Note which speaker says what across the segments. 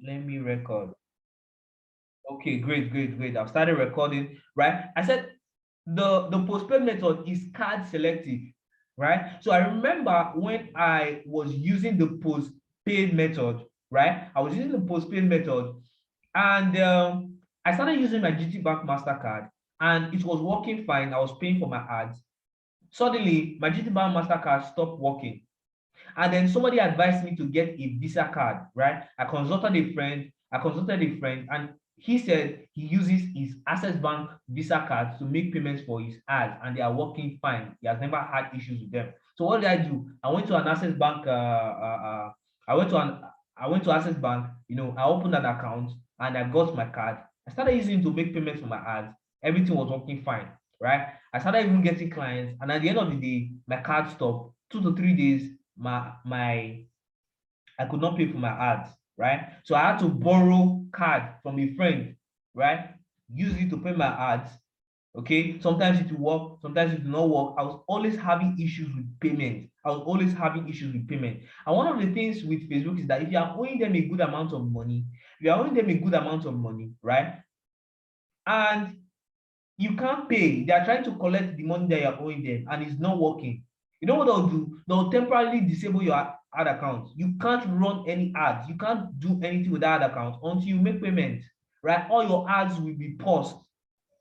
Speaker 1: Let me record. Okay, great. I've started recording, right? I said the postpaid method is card selective, right? So I remember when I was using the postpaid method, right? I was using the postpaid method, and I started using my GT Bank Mastercard, and it was working fine. I was paying for my ads. Suddenly, my GT Bank Mastercard stopped working. And then somebody advised me to get a Visa card, right? I consulted a friend, and he said he uses his Access Bank Visa card to make payments for his ads, and they are working fine. He has never had issues with them. So what did I do? I went to an Access Bank. I went to an I went to Access Bank. I opened an account and I got my card. I started using it to make payments for my ads. Everything was working fine, right? I started even getting clients, and at the end of the day, my card stopped. 2 to 3 days, my I could not pay for my ads, right? So I had to borrow card from a friend, right? Use it to pay my ads. Okay, sometimes it will work, sometimes it will not work. I was always having issues with payment. And one of the things with Facebook is that if you are owing them a good amount of money, right? And you can't pay. They are trying to collect the money that you're owing them, and it's not working. You know what they'll do? They'll temporarily disable your ad account. You can't run any ads. You can't do anything with that ad account until you make payment, right? All your ads will be paused.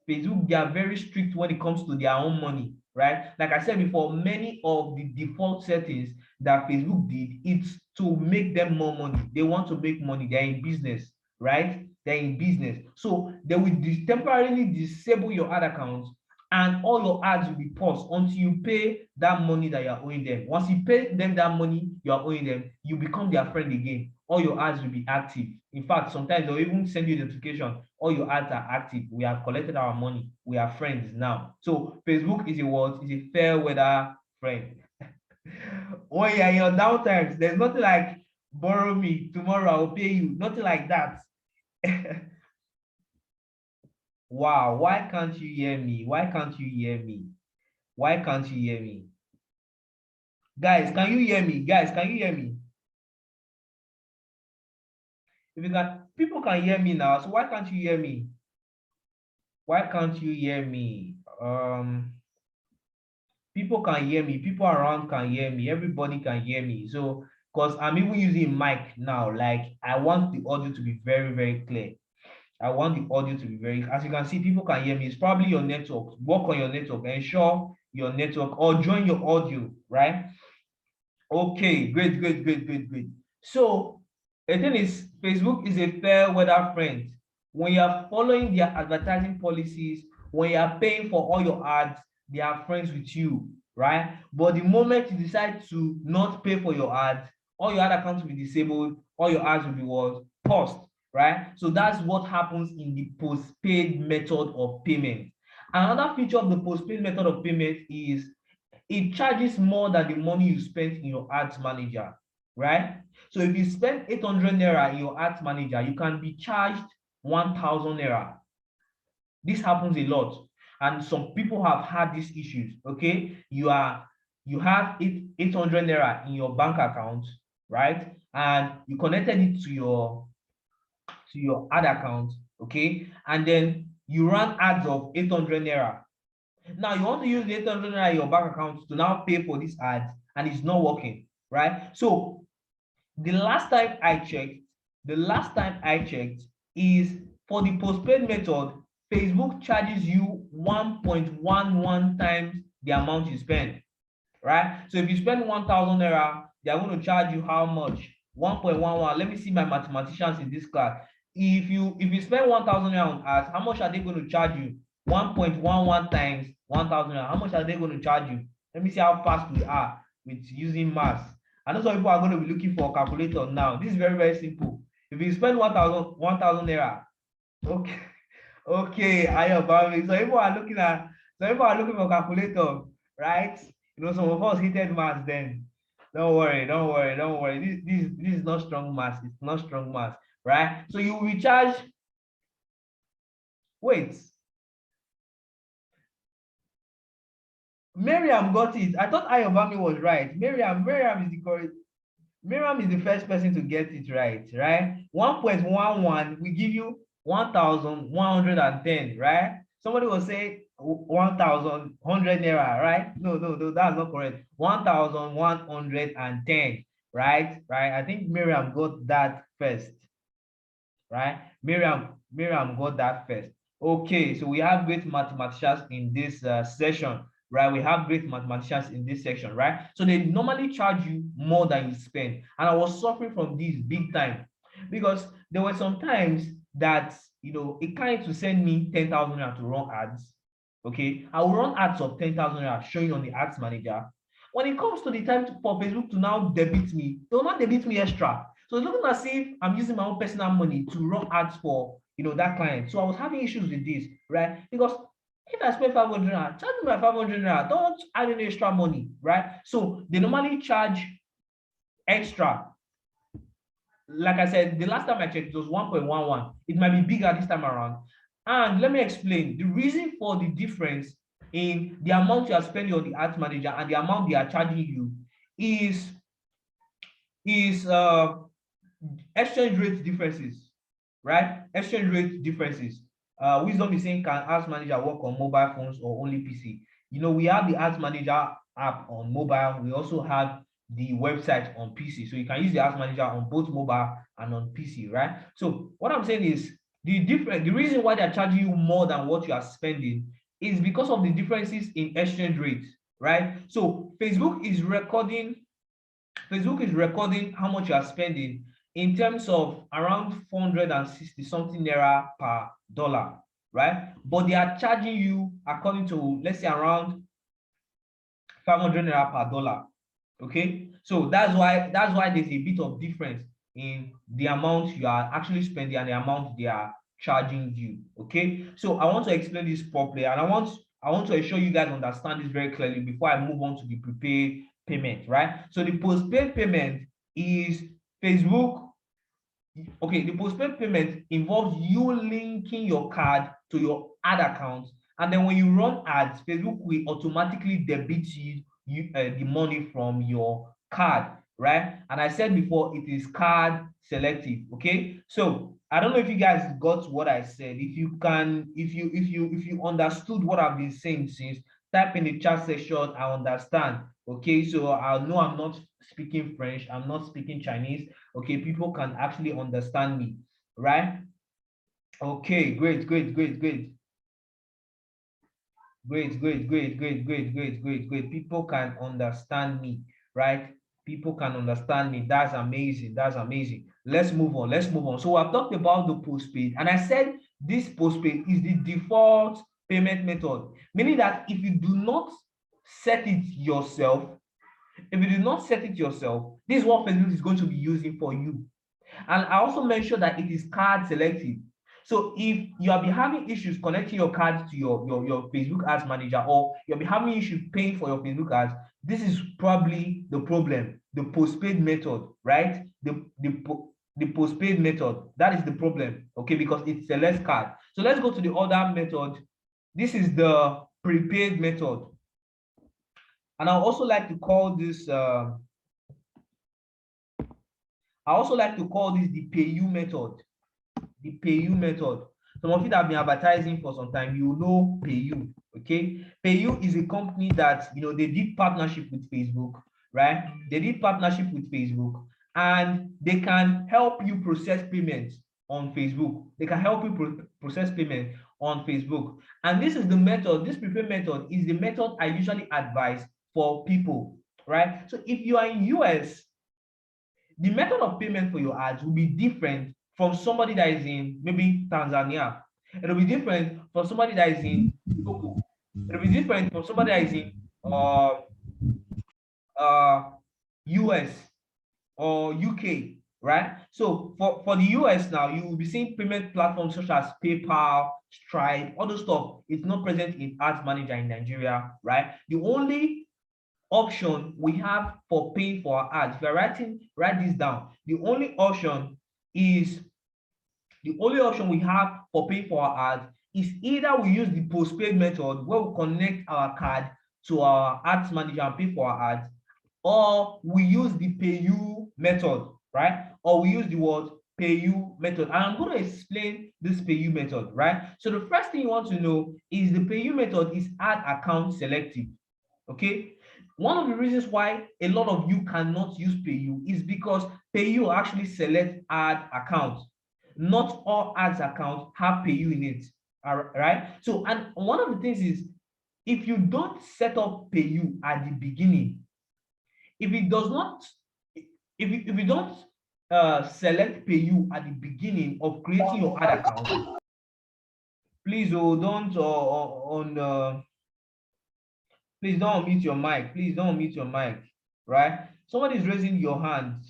Speaker 1: Facebook, they are very strict when it comes to their own money, right? Like I said before, many of the default settings that Facebook did, it's to make them more money. They want to make money. They're in business, right? They're in business. So they will temporarily disable your ad account, and all your ads will be paused until you pay that money that you're owing them. Once you pay them that money you're owing them, you become their friend again. All your ads will be active. In fact, sometimes they'll even send you a notification. All your ads are active. We have collected our money. We are friends now. So Facebook is a what? Is a fair weather friend. When you're in your down times, there's nothing like borrow me, tomorrow I'll pay you. Nothing like that. Wow, why can't you hear me? Why can't you hear me? Why can't you hear me? Guys, can you hear me? Guys, can you hear me? If you can, people can hear me now. So why can't you hear me? Why can't you hear me? People can hear me. People around can hear me. Everybody can hear me. So, because I'm even using mic now, like I want the audio to be very, very clear. I want the audio to be very, as you can see, people can hear me. It's probably your network. Work on your network. Ensure your network or join your audio, right? Okay, great. So the thing is, Facebook is a fair weather friend. When you are following their advertising policies, when you are paying for all your ads, they are friends with you, right? But the moment you decide to not pay for your ads, all your ad accounts will be disabled, all your ads will be what? Paused, right? So that's what happens in the postpaid method of payment. Another feature of the postpaid method of payment is it charges more than the money you spent in your ads manager, right? So if you spend 800 naira in your ads manager, you can be charged 1,000 naira. This happens a lot, and some people have had these issues. Okay, you have 800 naira in your bank account, right? And you connected it to your ad account, okay, and then you run ads of 800 naira. Now you want to use the 800 naira in your bank account to now pay for this ad, and it's not working, right? So the last time I checked is for the postpaid method, Facebook charges you 1.11 times the amount you spend, right? So if you spend 1,000 naira, they are going to charge you how much? 1.11. Let me see my mathematicians in this class. If you spend 1,000 naira on ads, how much are they going to charge you? 1.11 times 1,000 naira. How much are they going to charge you? Let me see how fast we are with using maths. I know some people are going to be looking for a calculator now. This is very, very simple. If you spend 1,000 naira, okay, okay, I about it. So people are looking for a calculator, right? Some of us hated maths then. Don't worry. This is not strong maths. It's not strong maths, right? So you recharge. Wait, Miriam got it. I thought Ayobami was right. Miriam is the correct. Miriam is the first person to get it right, right? 1.11, we give you 1,110, right? Somebody will say 1,100 naira, right? No, no, no, that's not correct. 1,110, right? Right? I think Miriam got that first, right? Miriam got that first. Okay, so we have great mathematicians in this session, right? We have great mathematicians in this section, right? So they normally charge you more than you spend. And I was suffering from this big time because there were some times that, a client to send me 10,000 naira to run ads. Okay, I will run ads of 10,000 naira showing on the ads manager. When it comes to the time for Facebook to now debit me, they will not debit me extra. So it's looking as if I'm using my own personal money to run ads for, that client. So I was having issues with this, right? Because if I spend 500 naira, charge me my 500 naira, don't add any extra money, right? So they normally charge extra. Like I said, the last time I checked, it was 1.11. It might be bigger this time around. And let me explain. The reason for the difference in the amount you are spending on the ads manager and the amount they are charging you is exchange rate differences, right? Exchange rate differences. Wisdom is saying, can ads manager work on mobile phones or only PC? We have the ads manager app on mobile. We also have the website on PC. So you can use the ads manager on both mobile and on PC, right? So what I'm saying is the reason why they're charging you more than what you are spending is because of the differences in exchange rates, right? So Facebook is recording how much you are spending in terms of around 460 something naira per dollar, right? But they are charging you according to, let's say, around 500 naira per dollar. Okay, so that's why there's a bit of difference in the amount you are actually spending and the amount they are charging you. Okay, so I want to explain this properly, and I want to ensure you guys understand this very clearly before I move on to the prepaid payment, right? So the postpaid payment is Facebook. Okay, the postpaid payment involves you linking your card to your ad account, and then when you run ads, Facebook will automatically debit you the money from your card, right? And I said before, it is card selective. Okay, so I don't know if you guys got what I said. If you understood what I've been saying since, type in the chat section, I understand. Okay, so I know I'm not speaking French, I'm not speaking Chinese. Okay, people can actually understand me, right? Okay, great. People can understand me, right? People can understand me. That's amazing. Let's move on. So I've talked about the postpaid, and I said this postpaid is the default payment method, meaning that if you do not set it yourself, this is what Facebook is going to be using for you. And I also mentioned that it is card selective. So if you have been having issues connecting your card to your Facebook ads manager, or you'll be having issues paying for your Facebook ads, this is probably the problem, the postpaid method, right? The postpaid method, that is the problem, okay, because it's a less card. So let's go to the other method. This is the prepaid method. And I also like to call this the pay-you method. The pay-you method. Some of you that have been advertising for some time, you know pay-you. Okay, pay-you is a company that they did partnership with Facebook, right? They did partnership with Facebook, and they can help you process payments on Facebook. They can help you process payment on Facebook. And this is the method. This prepaid method is the method I usually advise for people, right? So if you are in US, the method of payment for your ads will be different from somebody that is in maybe Tanzania. It'll be different from somebody that is in Togo. It'll be different from somebody that is in US or UK, right? So for the US now, you will be seeing payment platforms such as PayPal, Stripe, all those stuff. It's not present in Ads Manager in Nigeria, right? The only option we have for paying for our ads, if you're write this down. The only option we have for paying for our ads is either we use the postpaid method where we connect our card to our ads manager and pay for our ads, or we use the pay-you method, right? Or we use the word pay you method. And I'm going to explain this pay you method, right? So the first thing you want to know is the pay you method is add account selective. Okay, one of the reasons why a lot of you cannot use PayU is because PayU actually select add account. Not all ads accounts have PayU in it. All right. So, and one of the things is if you don't set up PayU at the beginning, if it does not, if you don't select PayU at the beginning of creating your ad account, please don't on please don't unmute your mic. Please don't unmute your mic. Right? Somebody is raising your hand.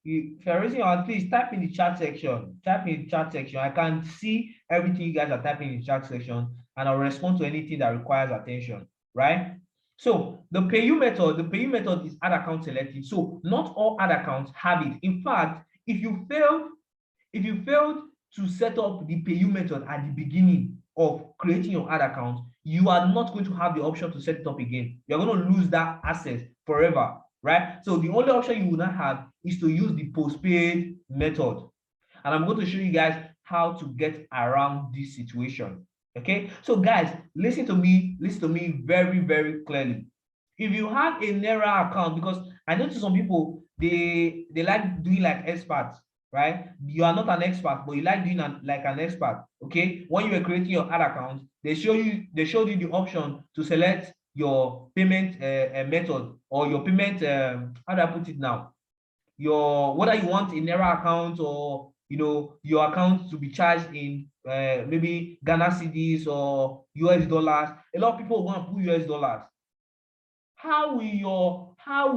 Speaker 1: If you're raising your hand, please type in the chat section. Type in the chat section. I can see everything you guys are typing in the chat section, and I'll respond to anything that requires attention. Right? So the PayU method is ad account selected. So not all ad accounts have it. In fact, if you failed to set up the PayU method at the beginning of creating your ad account, you are not going to have the option to set it up again. You're going to lose that access forever, right? So the only option you will not have is to use the postpaid method. And I'm going to show you guys how to get around this situation. Okay, so guys, listen to me very, very clearly. If you have a Naira account, because I know some people they like doing like experts, right? You are not an expert, but you like doing like an expert. Okay, when you were creating your ad account, they showed you the option to select your payment method or your payment how do I put it now, your whether you want a Naira account or your account to be charged in maybe Ghana cedis or US dollars. A lot of people want to put US dollars. How will your how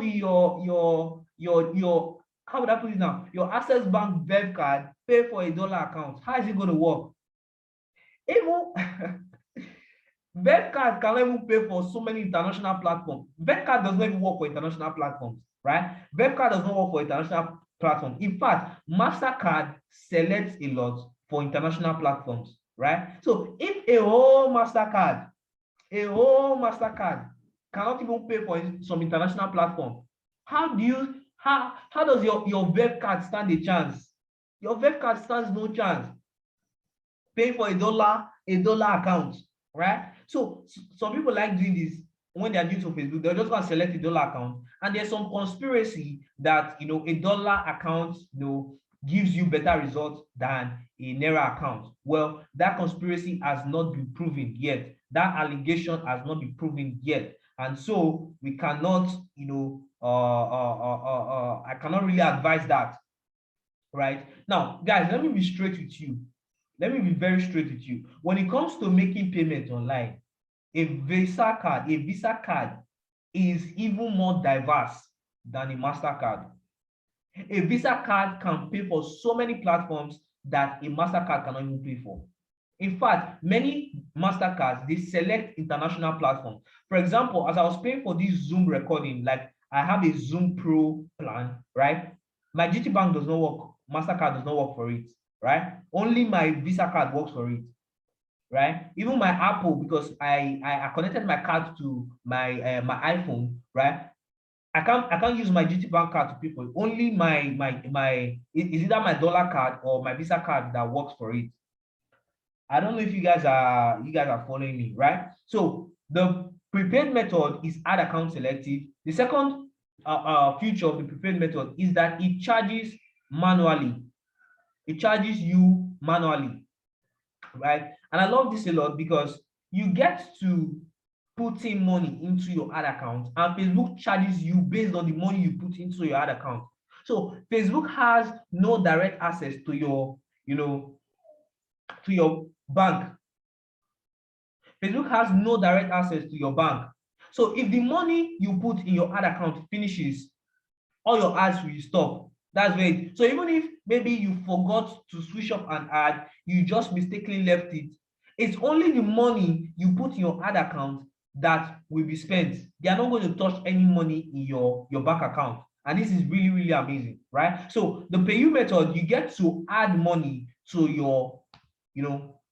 Speaker 1: would I put it now? Your Access Bank Verb card pay for a dollar account? How is it going to work? Even Verb card can even pay for so many international platforms. Verb card does not even work for international platforms, right? Verb card does not work for international platforms. In fact, MasterCard selects a lot for international platforms, right? So if a whole MasterCard cannot even pay for some international platform, how does your Verb card stand a chance? Your Verb card stands no chance paying for a dollar account, right? So some people like doing this when they are new to Facebook. They're just going to select a dollar account, and there's some conspiracy that a dollar account gives you better results than a Naira account. Well, that conspiracy has not been proven yet. That allegation has not been proven yet, and so we cannot, I cannot really advise that. Right now, guys, let me be straight with you. Let me be very straight with you. When it comes to making payments online, a Visa card is even more diverse than a MasterCard. A Visa card can pay for so many platforms that a MasterCard cannot even pay for. In fact, many MasterCards, they select international platforms. For example, as I was paying for this Zoom recording, like I have a Zoom Pro plan, right? My GT Bank does not work. MasterCard does not work for it, right? Only my Visa card works for it, right? Even my Apple, because I connected my card to my my iPhone, right? I can't use my GT Bank card to people. Only my is either my dollar card or my Visa card that works for it. I don't know if you guys are following me, right? So the prepaid method is add account selective. The second feature of the prepaid method is that it charges manually. It charges you manually, right? And I love this a lot because you get to put in money into your ad account, and Facebook charges you based on the money you put into your ad account. So Facebook has no direct access to your, to your bank. Facebook has no direct access to your bank. So if the money you put in your ad account finishes, all your ads will stop. That's where so even if maybe you forgot to switch off an ad, you just mistakenly left it, it's only the money you put in your ad account that will be spent. They are not going to touch any money in your bank account. And this is really, really amazing, right? So the PayU method, you get to add money to your,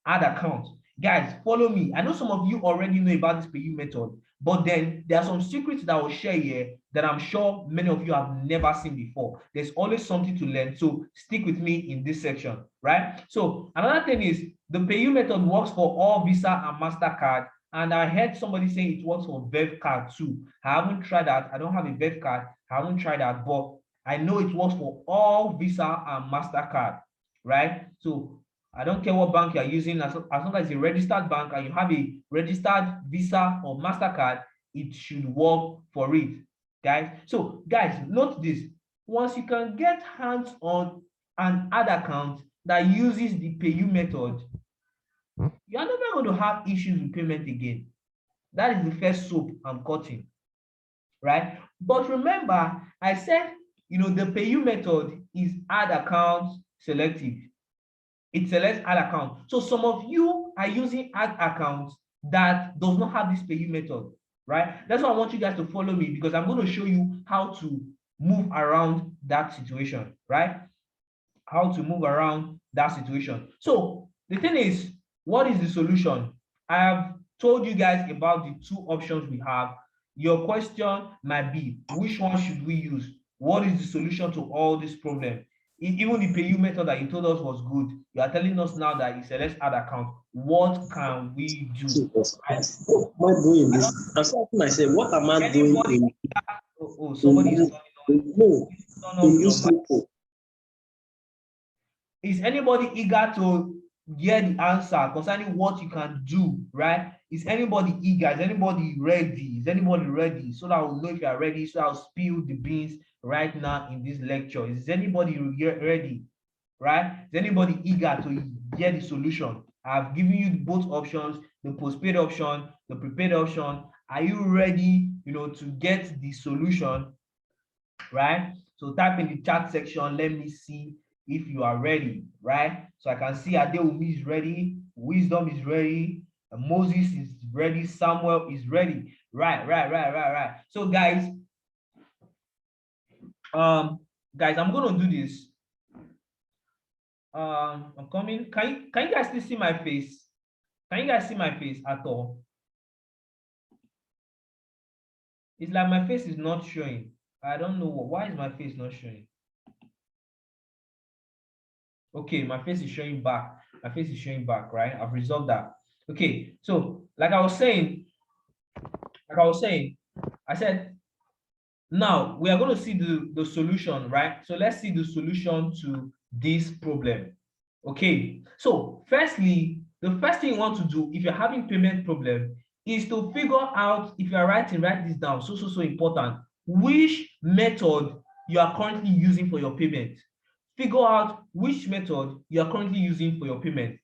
Speaker 1: ad account. Guys, follow me. I know some of you already know about this PayU method, But then there are some secrets that I will share here that I'm sure many of you have never seen before. There's always something to learn. So stick with me in this section, right? So another thing is the PayU method works for all Visa and MasterCard. And I heard somebody saying it works for Verve card too. I haven't tried that. I don't have a Verve card. I haven't tried that, but I know it works for all Visa and MasterCard, right? So I don't care what bank you're using, as long as it's a registered bank and you have a registered Visa or MasterCard, it should work for it, guys. So, guys, note this. Once you can get hands on an ad account that uses the PayU method, you're never going to have issues with payment again. That is the first soap I'm cutting, right? But remember, I said, the PayU method is ad account selective. It selects ad account. So some of you are using ad accounts that does not have this PayU method, right? That's why I want you guys to follow me, because I'm going to show you how to move around that situation, right? How to move around that situation. So the thing is, what is the solution? I have told you guys about the two options we have. Your question might be, which one should we use? What is the solution to all this problem? Even the PayU method that you told us was good, you are telling us now that you select ad account. What can we do?
Speaker 2: What am I doing this? I'm asking myself, what am I doing in
Speaker 1: somebody is
Speaker 2: no,
Speaker 1: is anybody eager to get the answer concerning what you can do, right? Is anybody eager? Is anybody ready? Is anybody ready? So that I will know if you are ready, so I'll spill the beans right now in this lecture. Is anybody ready, right? Is anybody eager to get the solution? I've given you both options, the postpaid option, the prepaid option. Are you ready, to get the solution, right? So type in the chat section, let me see if you are ready, right? So I can see Adewumi is ready, Wisdom is ready, Moses is ready, Samuel is ready. Right. So guys, I'm gonna do this. I'm coming. Can you guys still see my face? Can you guys see my face at all? It's like my face is not showing. I don't know why is my face not showing. Okay, my face is showing back. My face is showing back, right? I've resolved that. Okay, so like I was saying, I said, now we are going to see the solution, right? So let's see the solution to this problem. Okay, so firstly, the first thing you want to do if you're having payment problem is to figure out, if you're write this down, so important, which method you are currently using for your payment. Figure out which method you are currently using for your payment.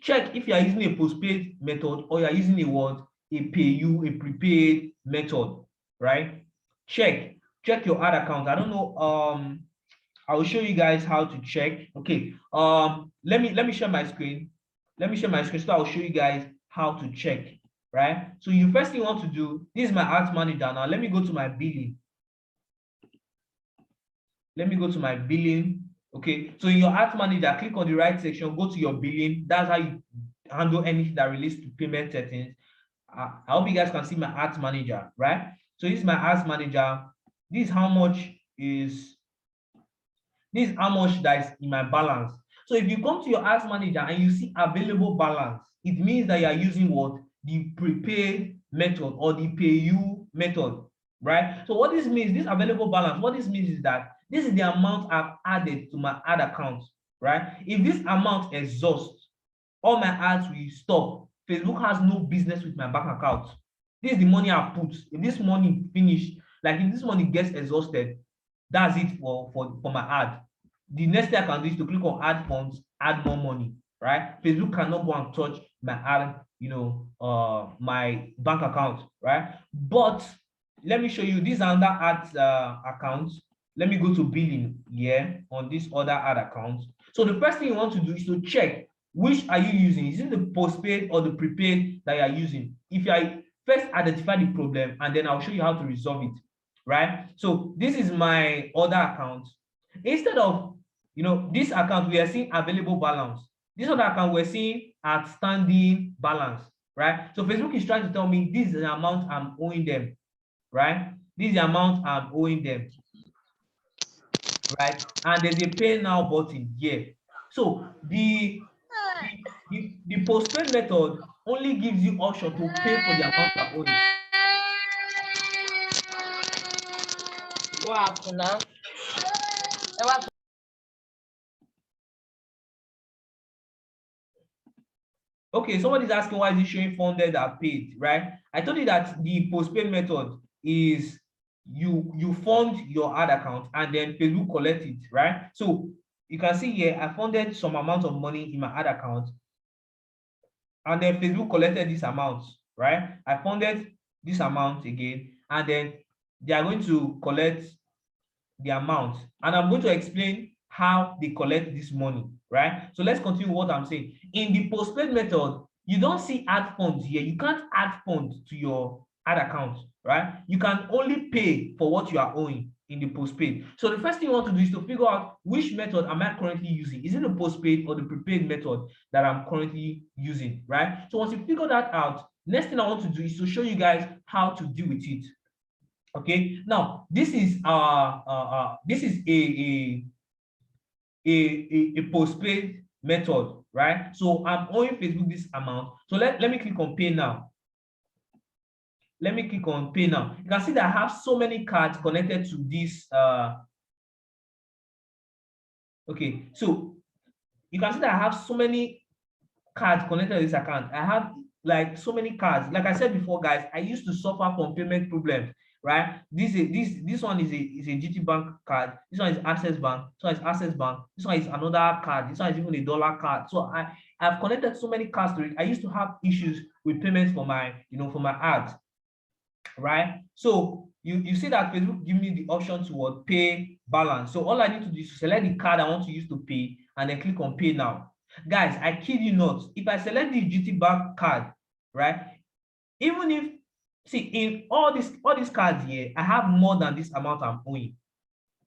Speaker 1: Check if you are using a postpaid method or you are using a PayU, a prepaid method, right? Check your ad account. I don't know. I will show you guys how to check. Okay. Let me share my screen. Let me share my screen so I'll show you guys how to check, right? So you first thing you want to do, this is my ads manager. Now let me go to my billing. Let me go to my billing. Okay, so in your ads manager, click on the right section, go to your billing. That's how you handle anything that relates to payment settings. I hope you guys can see my ads manager, right? So this is my ads manager. This is how much that is in my balance. So if you come to your ads manager and you see available balance, it means that you are using what? The prepaid method or the PayU method, right? So what this means, this available balance, what this means is that this is the amount I've added to my ad account, right? If this amount exhausts, all my ads will stop. Facebook has no business with my bank account. This is the money I put. If this money finish, like if this money gets exhausted, that's it for my ad. The next thing I can do is to click on add funds, add more money, right? Facebook cannot go and touch my ad, my bank account, right? But let me show you this under ads account. Let me go to billing here on this other ad account. So the first thing you want to do is to check which are you using. Is it the postpaid or the prepaid that you are using? If you are, first identify the problem and then I'll show you how to resolve it, right? So this is my other account. Instead of, this account, we are seeing available balance. This other account, we're seeing outstanding balance, right? So Facebook is trying to tell me this is the amount I'm owing them, right? This is the amount I'm owing them, right? And there's a pay now button here. So the postpaid method only gives you option to pay for the amount you are owing.
Speaker 3: What happened now?
Speaker 1: Okay, somebody's asking why is it showing funded or paid, right? I told you that the postpaid method is you fund your ad account and then Facebook collect it, right? So you can see here, I funded some amount of money in my ad account and then Facebook collected this amount, right? I funded this amount again and then they are going to collect the amount and I'm going to explain how they collect this money, right? So let's continue what I'm saying. In the postpaid method, you don't see add funds here. You can't add funds to your ad account, right? You can only pay for what you are owing in the postpaid. So the first thing you want to do is to figure out which method am I currently using. Is it the postpaid or the prepaid method that I'm currently using, right? So once you figure that out, next thing I want to do is to show you guys how to deal with it. Okay, now this is a postpaid method, right? So I'm owing Facebook this amount. So let me click on pay now. Let me click on pay now. You can see that I have so many cards connected to this. Okay, so you can see that I have so many cards connected to this account. I have like so many cards. Like I said before, guys, I used to suffer from payment problems, right? This one is a GT Bank card. This one is Access Bank. This one is Access Bank. This one is another card. This one is even a dollar card. So I've connected so many cards to it. I used to have issues with payments for my for my ads, right? So you see that Facebook give me the option to what pay balance. So all I need to do is to select the card I want to use to pay and then click on pay now. Guys, I kid you not, if I select the GT Bank card, right? Even if see in all these cards here, I have more than this amount I'm owing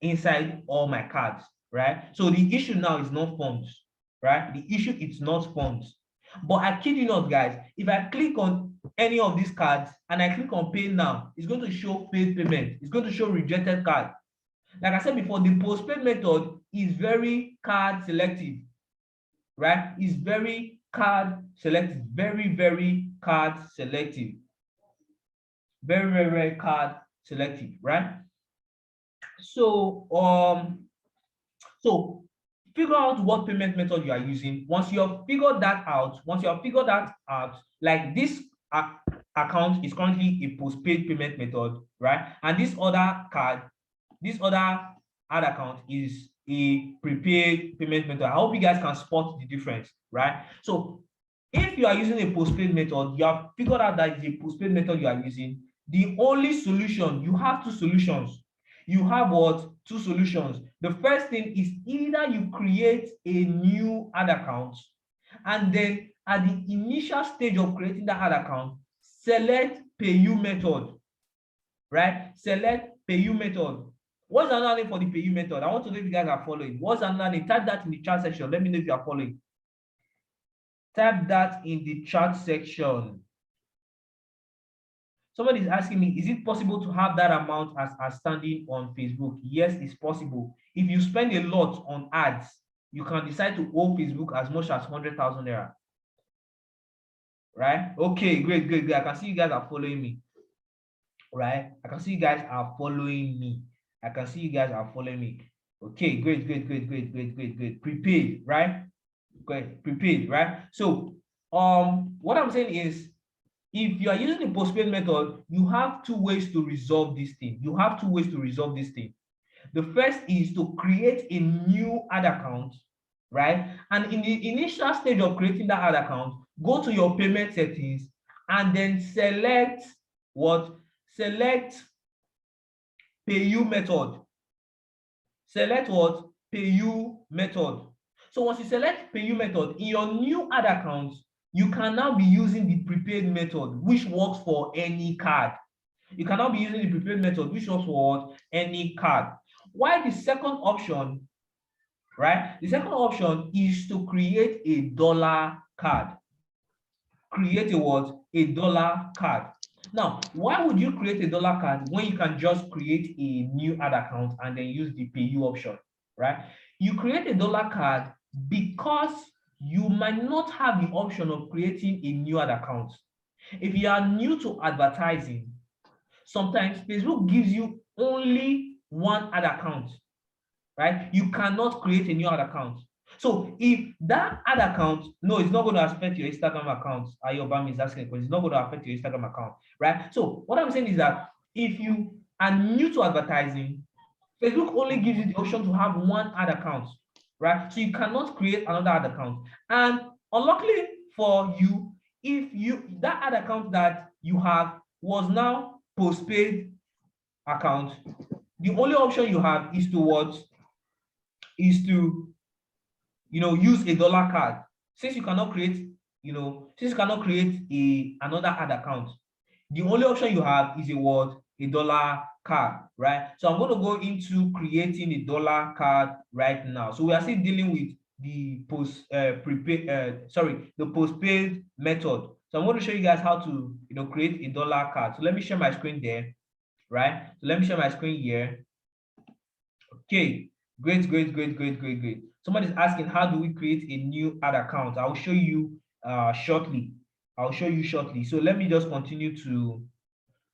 Speaker 1: inside all my cards, right? So the issue now is not funds, right? The issue is not funds. But I kid you not, guys, if I click on any of these cards and I click on pay now, it's going to show failed payment. It's going to show rejected card. Like I said before, the postpaid method is very card selective, right? It's very card selective, very card selective, very card selective, right? So so figure out what payment method you are using. Once you have figured that out, like this account is currently a postpaid payment method, right? And this other card, this other ad account is a prepaid payment method. I hope you guys can spot the difference, right? So if you are using a postpaid method, you have figured out that it's a postpaid method you are using. The only solution, you have two solutions. You have what? Two solutions. The first thing is either you create a new ad account and then at the initial stage of creating that ad account, select pay you method, right? Select pay you method. What's another name for the pay you method? I want to know if you guys are following. What's another name? Type that in the chat section. Let me know if you are following. Type that in the chat section. Somebody is asking me, is it possible to have that amount as standing on Facebook? Yes, it's possible. If you spend a lot on ads, you can decide to owe Facebook as much as 100,000 naira. Right? Okay, great. I can see you guys are following me. Right? I can see you guys are following me. Okay, great. Prepaid, right? Great, prepaid, right? So, what I'm saying is, if you are using the postpaid method, you have two ways to resolve this thing. The first is to create a new ad account, right? And in the initial stage of creating that ad account, go to your payment settings and then select what? Select pay you method. Select what? Pay you method. So once you select pay you method in your new ad account, you can now be using the prepaid method, which works for any card. You cannot be using the prepaid method, which works for any card. Why the second option, right? The second option is to create a dollar card. Create a what? a dollar card. Now, why would you create a dollar card when you can just create a new ad account and then use the pay you option, right? You create a dollar card because you might not have the option of creating a new ad account. If you are new to advertising, sometimes Facebook gives you only one ad account, right? You cannot create a new ad account. So if that ad account, no, it's not going to affect your Instagram account. Ayobami is asking because it's not going to affect your Instagram account, right? So what I'm saying is that if you are new to advertising, Facebook only gives you the option to have one ad account, right? So you cannot create another ad account. And unluckily for you, if that ad account that you have was now postpaid account, the only option you have is to what? Is to use a dollar card. Since you cannot create, another ad account, the only option you have is a dollar card, right? So I'm going to go into creating a dollar card right now. So we are still dealing with the the postpaid method. So I'm going to show you guys how to create a dollar card. So let me share my screen there, right? So let me share my screen here. Okay, great. Somebody's asking, how do we create a new ad account? I'll show you shortly. So let me just continue to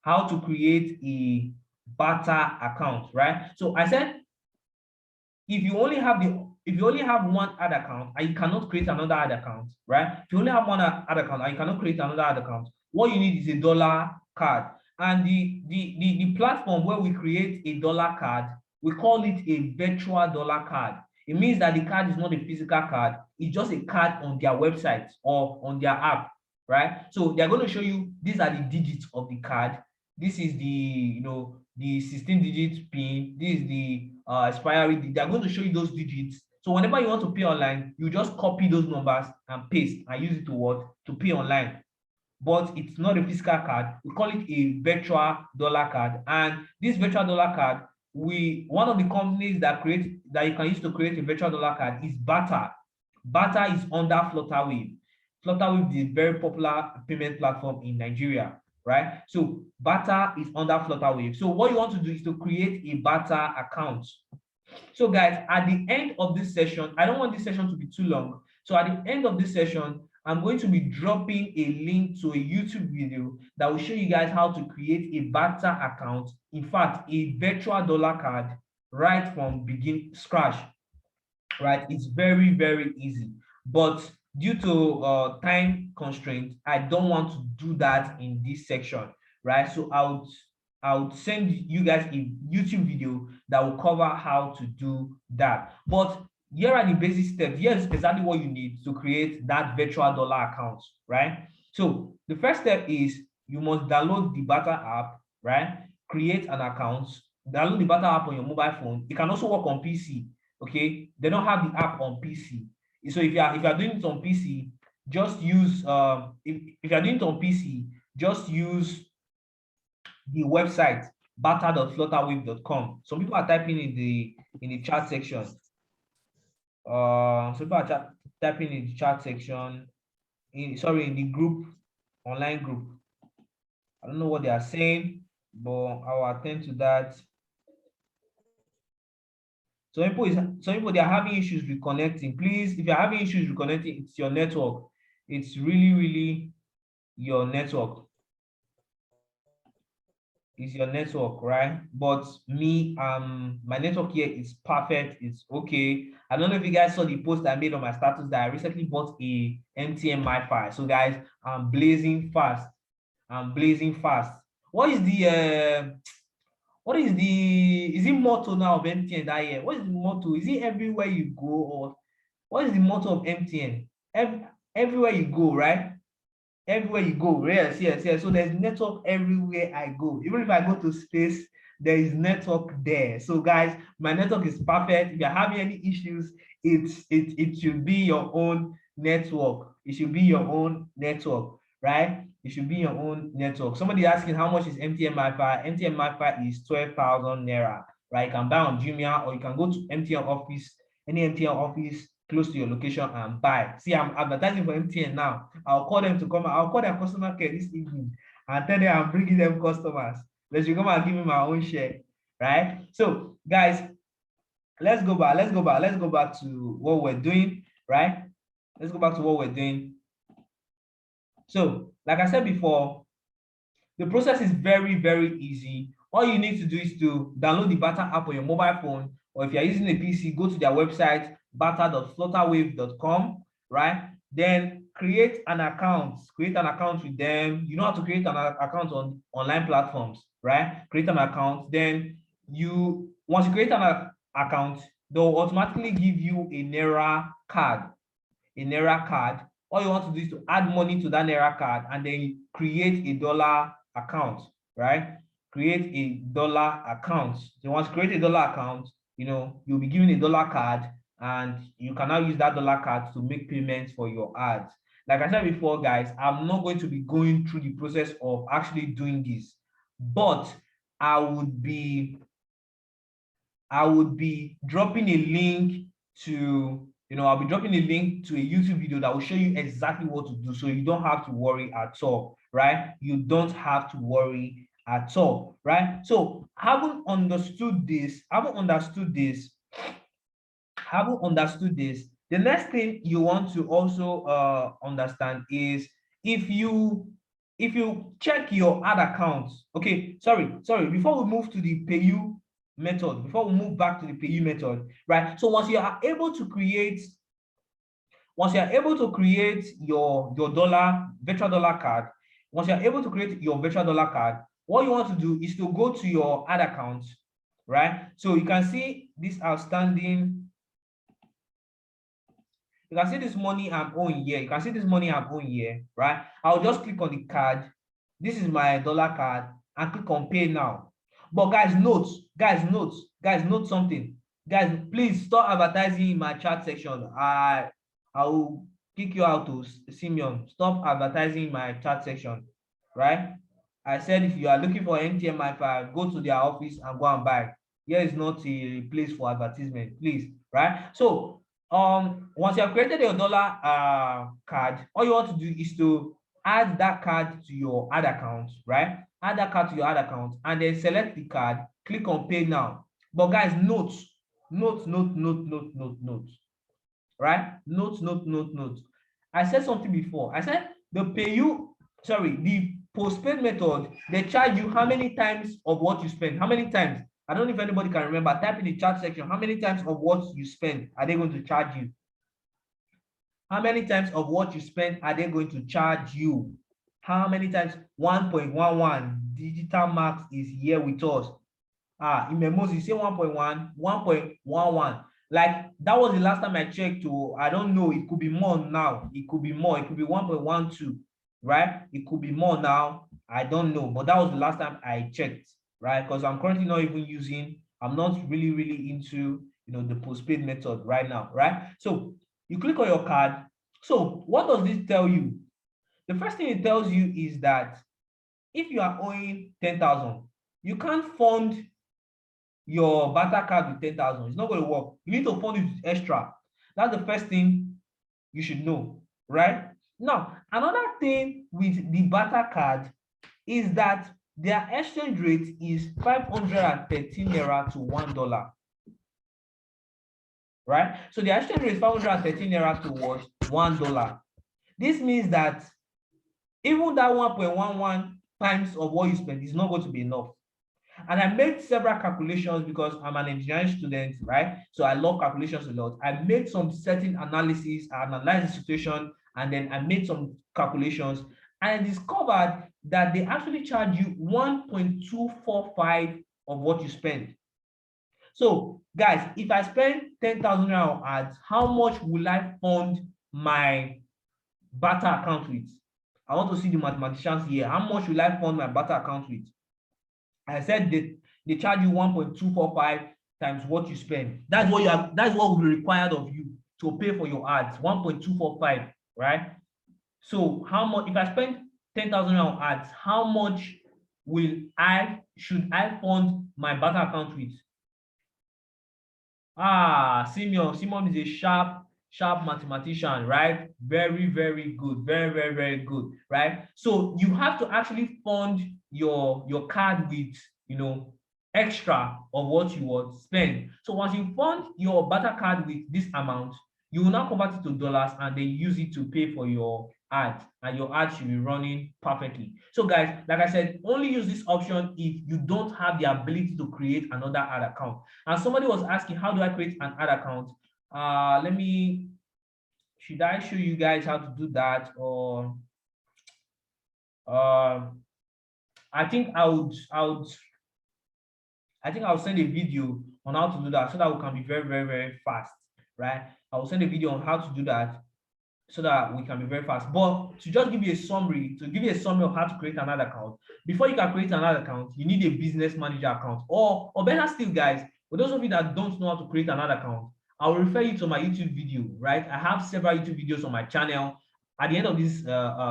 Speaker 1: how to create a barter account, right? So I said if you only have one ad account and you cannot create another ad account, right? If you only have one ad account and you cannot create another ad account, what you need is a dollar card. And the platform where we create a dollar card, we call it a virtual dollar card. It means that the card is not a physical card, it's just a card on their website or on their app, right? So they're going to show you these are the digits of the card. This is the the 16-digit pin. This is the expiry. They're going to show you those digits. So whenever you want to pay online, you just copy those numbers and paste and use it to what? To pay online. But it's not a physical card. We call it a virtual dollar card. And this virtual dollar card, one of the companies that you can use to create a virtual dollar card is Barter. Barter is under Flutterwave. Flutterwave is a very popular payment platform in Nigeria, right? So Barter is under Flutterwave. So what you want to do is to create a Barter account. So guys, at the end of this session, I don't want this session to be too long. So at the end of this session, I'm going to be dropping a link to a YouTube video that will show you guys how to create a Barter account. In fact, a virtual dollar card right from scratch, right? It's very, very easy. But due to time constraint, I don't want to do that in this section, right? So I'll send you guys a YouTube video that will cover how to do that. But here are the basic steps. Here's exactly what you need to create that virtual dollar account, right? So the first step is you must download the Barter app, right? Create an account, download the Barter app on your mobile phone. It can also work on PC, okay? They don't have the app on PC. So if you are doing it on PC, just use if you are doing it on PC, just use the website barter.flutterwave.com. Some people are typing in the chat section. Some people are typing in the chat section. In the group, online group. I don't know what they are saying, but I'll attend to that. Some people they are having issues reconnecting. Please, if you're having issues reconnecting, it's your network. It's really your network. It's your network, right? But me, my network here is perfect. It's okay. I don't know if you guys saw the post I made on my status that I recently bought a MTN MiFi. So guys, I'm blazing fast. What is the is it motto now of MTN that year? What is the motto? Is it everywhere you go, or what is the motto of MTN? Everywhere you go, right? Everywhere you go, yes. So there's network everywhere I go. Even if I go to space, there is network there. So guys, my network is perfect. If you're having any issues, it should be your own network. It should be your own network, right? It should be your own network. Somebody asking how much is MTN MiFi? MTN MiFi is 12,000 naira, right? You can buy on Jumia or you can go to MTN office, any MTN office close to your location and buy. See, I'm advertising for MTN now. I'll call them to come. I'll call their customer care this evening and tell them I'm bringing them customers. Let's come and give me my own share, right? So, guys, let's go back. Let's go back to what we're doing, right? Let's go back to what we're doing. So, like I said before, the process is very, very easy. All you need to do is to download the Barter app on your mobile phone, or if you're using a PC, go to their website, barter.flutterwave.com, right? Then create an account with them. You know how to create an account on online platforms, right? Create an account. Then once you create an account, they'll automatically give you a Naira card. All you want to do is to add money to that Naira card and then create a dollar account, right? Create a dollar account. So once you create a dollar account, you'll be given a dollar card and you can now use that dollar card to make payments for your ads. Like I said before, guys, I'm not going to be going through the process of actually doing this, but I would be dropping a link to, I'll be dropping a link to a YouTube video that will show you exactly what to do. So you don't have to worry at all, right? You don't have to worry at all, right? So having understood this, the next thing you want to also understand is if you check your ad accounts. Okay, sorry, before we move to the PayU method, before we move back to the PayU method, right? So once you are able to create your virtual dollar card, what you want to do is to go to your ad account, right? So you can see this outstanding. You can see this money I'm owing here. Right? I'll just click on the card. This is my dollar card and click on pay now. But guys, note something. Guys, please stop advertising in my chat section. I will kick you out to Simeon. Stop advertising in my chat section, right? I said if you are looking for MTN MiFi, go to their office and go and buy. Here is not a place for advertisement, please, right? So once you have created your dollar card, all you want to do is to add that card to your ad account, right? Add that card to your ad account and then select the card, click on pay now. But guys, note, right? Note. I said something before. I said the postpaid method, they charge you how many times of what you spend? How many times? I don't know if anybody can remember. Type in the chat section. How many times of what you spend are they going to charge you? How many times of what you spend are they going to charge you? How many times? 1.11. Digital Max is here with us. In Memos, you say 1.1, 1.11. Like that was the last time I checked. I don't know. It could be more now. It could be more. It could be 1.12, right? It could be more now. I don't know. But that was the last time I checked, right? Because I'm currently not even using. I'm not really into the postpaid method right now, right? So you click on your card. So what does this tell you? The first thing it tells you is that if you are owing 10,000, you can't fund your barter card with 10,000. It's not going to work. You need to fund it with extra. That's the first thing you should know, right? Now, another thing with the barter card is that their exchange rate is 513 naira to $1. Right? So the exchange rate is 513 naira to what? $1. This means that even that 1.11 times of what you spend is not going to be enough. And I made several calculations because I'm an engineering student, right? So I love calculations a lot. I made some certain analysis, I analyzed the situation, and then I made some calculations, and I discovered that they actually charge you 1.245 of what you spend. So guys, if I spend 10,000 on ads, how much will I fund my barter account with? I want to see the mathematicians here. How much will I fund my barter account with? I said they charge you 1.245 times what you spend. That's what will be required of you to pay for your ads. 1.245, right? So how much if I spend 10,000 on ads, how much should I fund my barter account with? Simon is a sharp mathematician, right? Very, very good. Very, very, very good, right? So you have to actually fund your card with, you know, extra of what you would spend. So once you fund your barter card with this amount, you will now convert it to dollars and then use it to pay for your ad, and your ad should be running perfectly. So guys, like I said, only use this option if you don't have the ability to create another ad account. And somebody was asking, how do I create an ad account? Should I show you guys how to do that? Or I think I'll send a video on how to do that so that we can be very, very, very fast, right? I will send a video on how to do that so that we can be very fast. But to just give you a summary, of how to create another account, before you can create another account, you need a business manager account. Or better still, guys, for those of you that don't know how to create another account, I will refer you to my YouTube video, right? I have several YouTube videos on my channel. At the end of this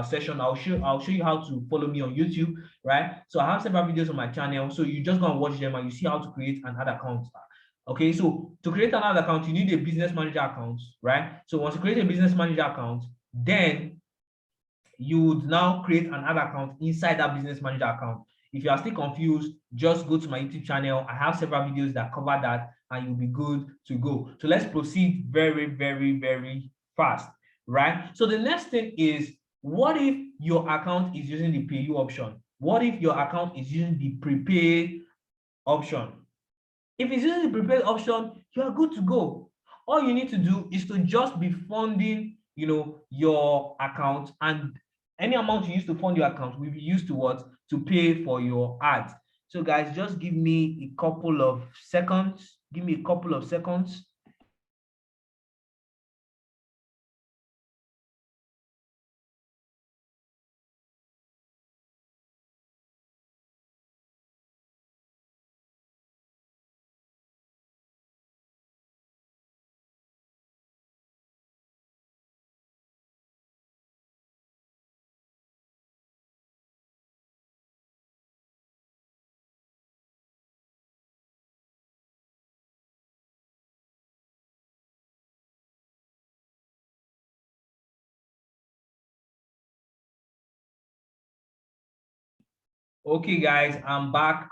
Speaker 1: session, I'll show you how to follow me on YouTube, right? So I have several videos on my channel. So you just go and watch them and you see how to create another account. Okay, so to create another account, you need a business manager account, right? So once you create a business manager account, then you would now create another account inside that business manager account. If you are still confused, just go to my YouTube channel. I have several videos that cover that and you'll be good to go. So let's proceed very, very, very fast, right? So the next thing is, what if your account is using the PayU option? What if your account is using the prepaid option? If it's using the prepaid option, you are good to go. All you need to do is to just be funding, you know, your account, and any amount you use to fund your account will be used to what? To pay for your ads. So guys, just give me a couple of seconds. Give me a couple of seconds. Okay, guys, I'm back.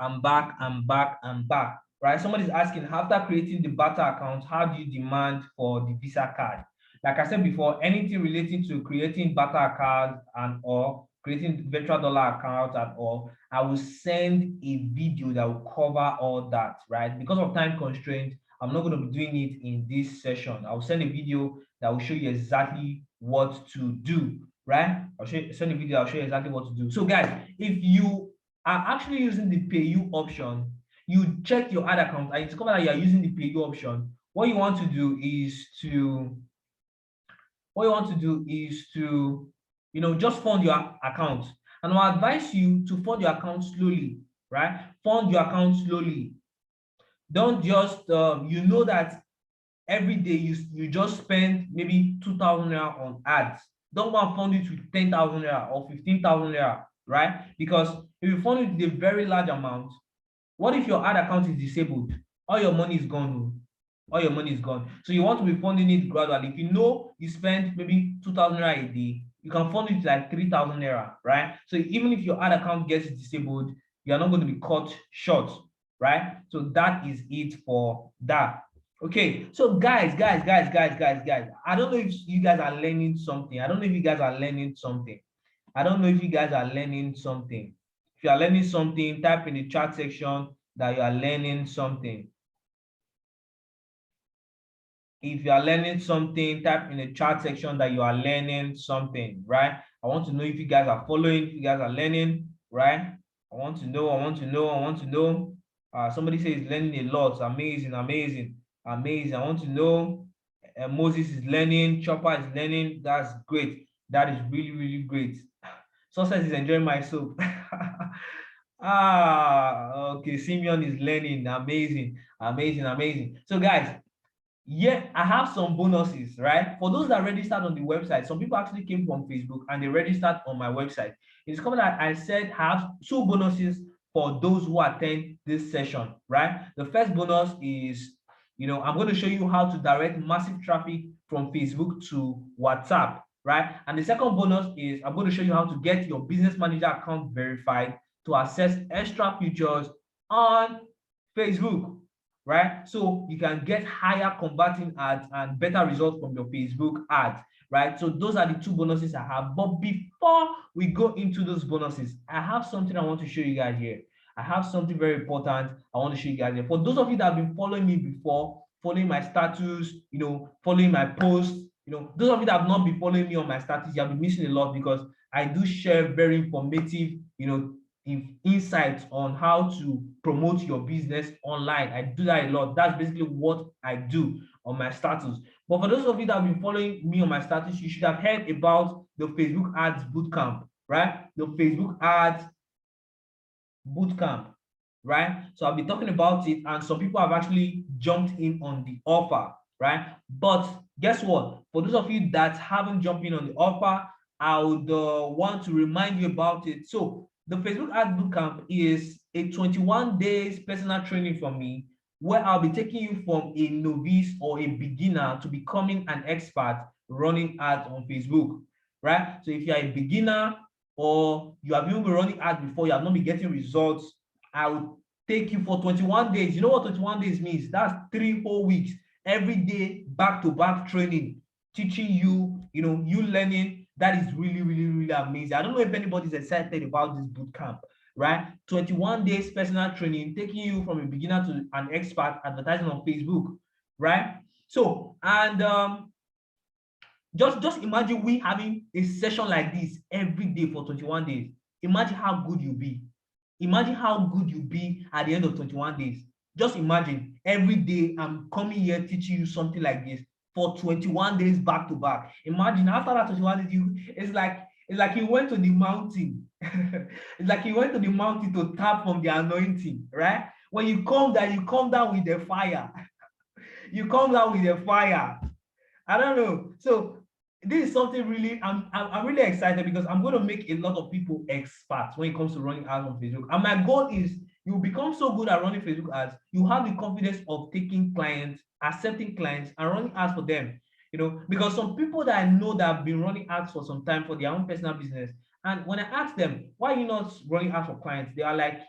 Speaker 1: Right? Somebody's asking, after creating the barter account, how do you demand for the Visa card? Like I said before, anything relating to creating barter cards and or creating virtual dollar account and all, I will send a video that will cover all that, right? Because of time constraint, I'm not going to be doing it in this session. I'll send a video that will show you exactly what to do, right? Send a video, I'll show you exactly what to do. So guys, if you are actually using the PayU option, you check your ad account and you discover that you are using the PayU option, what you want to do is to, you know, just fund your account. And I'll advise you to fund your account slowly, right? Fund your account slowly. Don't just, you know that every day you just spend maybe 2,000 naira on ads. Don't go and fund it with 10,000 naira or 15,000 naira, right? Because if you fund it with a very large amount, what if your ad account is disabled? All your money is gone. All your money is gone. So you want to be funding it gradually. If you know you spend maybe 2,000 naira a day, you can fund it like 3,000 naira, right? So even if your ad account gets disabled, you are not going to be caught short, right? So that is it for that. Okay, so guys, I don't know if you guys are learning something. I don't know if you guys are learning something. I don't know if you guys are learning something. If you are learning something, type in the chat section that you are learning something. If you are learning something, type in the chat section that you are learning something, right? I want to know if you guys are following, if you guys are learning, right? I want to know. Somebody says learning a lot. Amazing. I want to know. Moses is learning. Chopper is learning. That's great. That is really, really great. Success is enjoying myself. Okay. Simeon is learning. Amazing. So, guys, yeah, I have some bonuses, right? For those that registered on the website, some people actually came from Facebook and they registered on my website. It's coming that I said have two bonuses for those who attend this session, right? The first bonus is, you know, I'm going to show you how to direct massive traffic from Facebook to WhatsApp, right? And the second bonus is I'm going to show you how to get your business manager account verified to access extra features on Facebook, right? So you can get higher converting ads and better results from your Facebook ads, right? So those are the two bonuses I have. But before we go into those bonuses, I have something I want to show you guys here. I have something very important I want to show you guys here. For those of you that have been following me before, following my status, following my posts, those of you that have not been following me on my status, you have been missing a lot because I do share very informative, insights on how to promote your business online. I do that a lot. That's basically what I do on my status. But for those of you that have been following me on my status, you should have heard about the Facebook Ads Bootcamp, right? The Facebook Ads Bootcamp, right? So I'll be talking about it, and some people have actually jumped in on the offer, right? But guess what? For those of you that haven't jumped in on the offer, I would want to remind you about it. So the Facebook Ads Bootcamp is a 21 days personal training from me, where I'll be taking you from a novice or a beginner to becoming an expert running ads on Facebook, right? So if you're a beginner or you have even been running ads before, you have not been getting results, I will take you for 21 days. You know what 21 days means? That's 3 whole weeks, every day, back-to-back training, teaching you, you learning. That is really, really, really amazing. I don't know if anybody's excited about this bootcamp, right? 21 days personal training, taking you from a beginner to an expert advertising on Facebook, right? So, and just imagine we having a session like this every day for 21 days. Imagine how good you'll be. Imagine how good you'll be at the end of 21 days. Just imagine every day I'm coming here teaching you something like this for 21 days back to back. Imagine after that 21 days, it's like you went to the mountain. It's like you went to the mountain to tap from the anointing, right? When you come down, you come down with the fire. You come down with the fire. I don't know. So this is something really, I'm really excited because I'm going to make a lot of people experts when it comes to running ads on Facebook. And my goal is you become so good at running Facebook ads, you have the confidence of taking clients, accepting clients, and running ads for them. Because some people that I know that have been running ads for some time for their own personal business, and when I ask them, why are you not running ads for clients? They are like,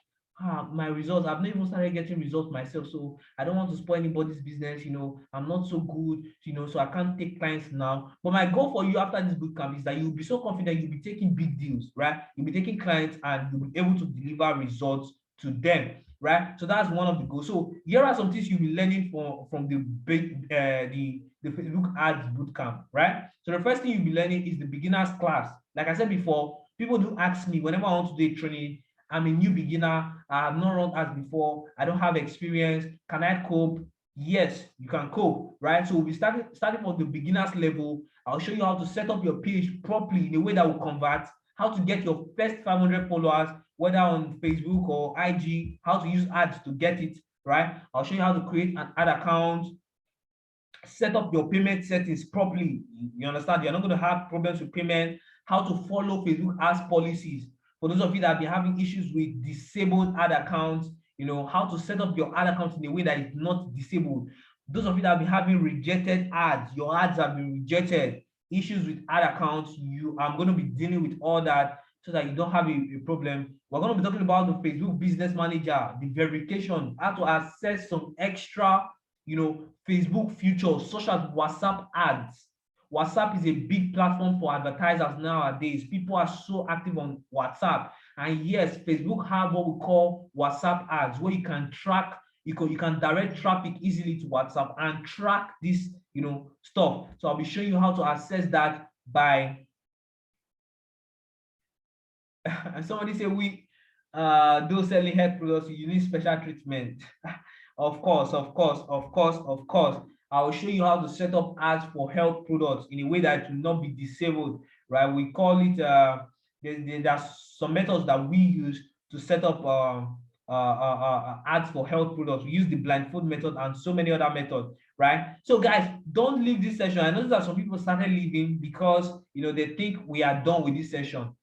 Speaker 1: my results, I've not even started getting results myself, so I don't want to spoil anybody's business. I'm not so good, so I can't take clients now. But my goal for you after this bootcamp is that you'll be so confident, you'll be taking big deals, right? You'll be taking clients and you'll be able to deliver results to them, right? So that's one of the goals. So here are some things you'll be learning from the Facebook ads bootcamp, right? So the first thing you'll be learning is the beginners class. Like I said before, people do ask me whenever I want to do a training, I'm a new beginner, I have not run ads before, I don't have experience, can I cope? Yes, you can cope, right? So we'll be starting from the beginners level. I'll show you how to set up your page properly in a way that will convert, how to get your first 500 followers, whether on Facebook or IG, how to use ads to get it, right? I'll show you how to create an ad account, set up your payment settings properly. You understand? You're not going to have problems with payment, how to follow Facebook ads policies. For those of you that have been having issues with disabled ad accounts, how to set up your ad account in a way that is not disabled. Those of you that have been having rejected ads, your ads have been rejected, issues with ad accounts, I'm going to be dealing with all that so that you don't have a problem. We're going to be talking about the Facebook Business Manager, the verification, how to access some extra, Facebook features such as WhatsApp ads. WhatsApp is a big platform for advertisers nowadays. People are so active on WhatsApp. And yes, Facebook have what we call WhatsApp ads, where you can track, you can direct traffic easily to WhatsApp and track this, stuff. So I'll be showing you how to access that by and somebody say those selling health products, you need special treatment. Of course, of course, of course, of course. I will show you how to set up ads for health products in a way that it will not be disabled, right? We call it, there's some methods that we use to set up ads for health products. We use the blindfold method and so many other methods, right? So guys, don't leave this session. I know that some people started leaving because, they think we are done with this session.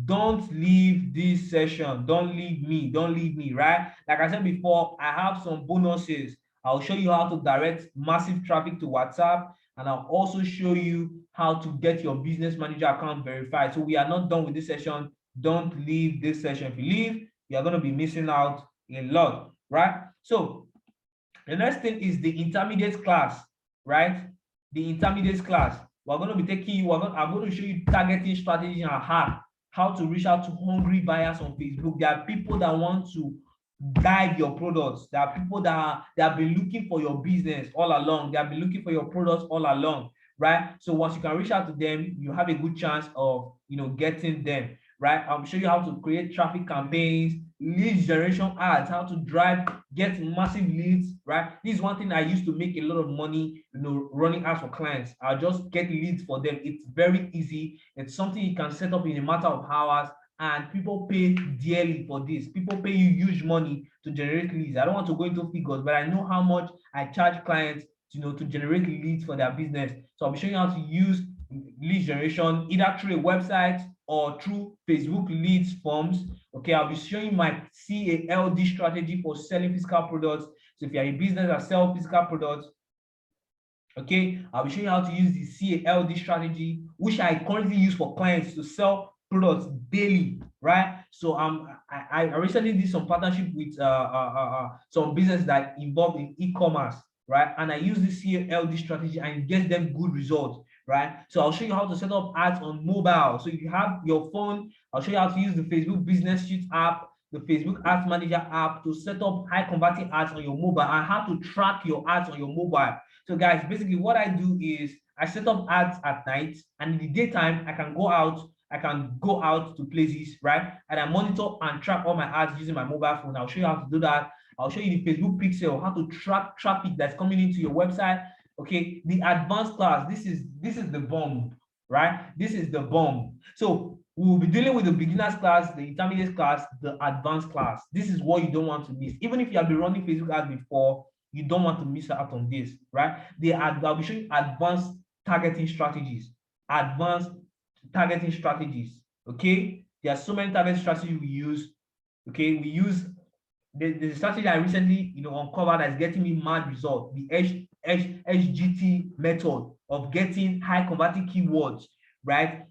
Speaker 1: Don't leave this session. Don't leave me, right? Like I said before, I have some bonuses. I'll show you how to direct massive traffic to WhatsApp. and I'll also show you how to get your business manager account verified. So we are not done with this session. Don't leave this session. If you leave, you're going to be missing out a lot, right? So the next thing is the intermediate class, right? The intermediate class. We're going to be taking you, I'm going to show you targeting strategy and how to reach out to hungry buyers on Facebook. There are people that want to guide your products. There are people that have been looking for your business all along. They have been looking for your products all along, right? So once you can reach out to them, you have a good chance of getting them, right? I'll show you how to create traffic campaigns, lead generation ads, how to get massive leads, right? This is one thing I used to make a lot of money, running ads for clients. I'll just get leads for them. It's very easy. It's something you can set up in a matter of hours, and people pay dearly for this. People pay you huge money to generate leads. I don't want to go into figures, but I know how much I charge clients to generate leads for their business. So I'll be showing you how to use lead generation either through a website or through Facebook leads forms. Okay, I'll be showing my CALD strategy for selling physical products. So if you're a business that sells physical products, okay, I'll be showing you how to use the CALD strategy, which I currently use for clients to sell products daily, right? So I recently did some partnership with some business that involved in e-commerce, right? And I use the CALD strategy and it gets them good results, right? So I'll show you how to set up ads on mobile. So if you have your phone, I'll show you how to use the Facebook Business Suite app, the Facebook Ads Manager app to set up high converting ads on your mobile, and how to track your ads on your mobile. So guys, basically what I do is I set up ads at night, and in the daytime I can go out to places, right? And I monitor and track all my ads using my mobile phone. I'll show you how to do that. I'll show you the Facebook pixel, how to track traffic that's coming into your website. Okay, the advanced class, this is the bomb, right? This is the bomb. So we'll be dealing with the beginners class, the intermediate class, the advanced class. This is what you don't want to miss. Even if you have been running Facebook ads before, you don't want to miss out on this, right? I'll be showing advanced targeting strategies. Advanced targeting strategies. Okay, there are so many targeting strategies we use. Okay, we use the strategy I recently uncovered that's getting me mad results. The HGT method of getting high converting keywords, right?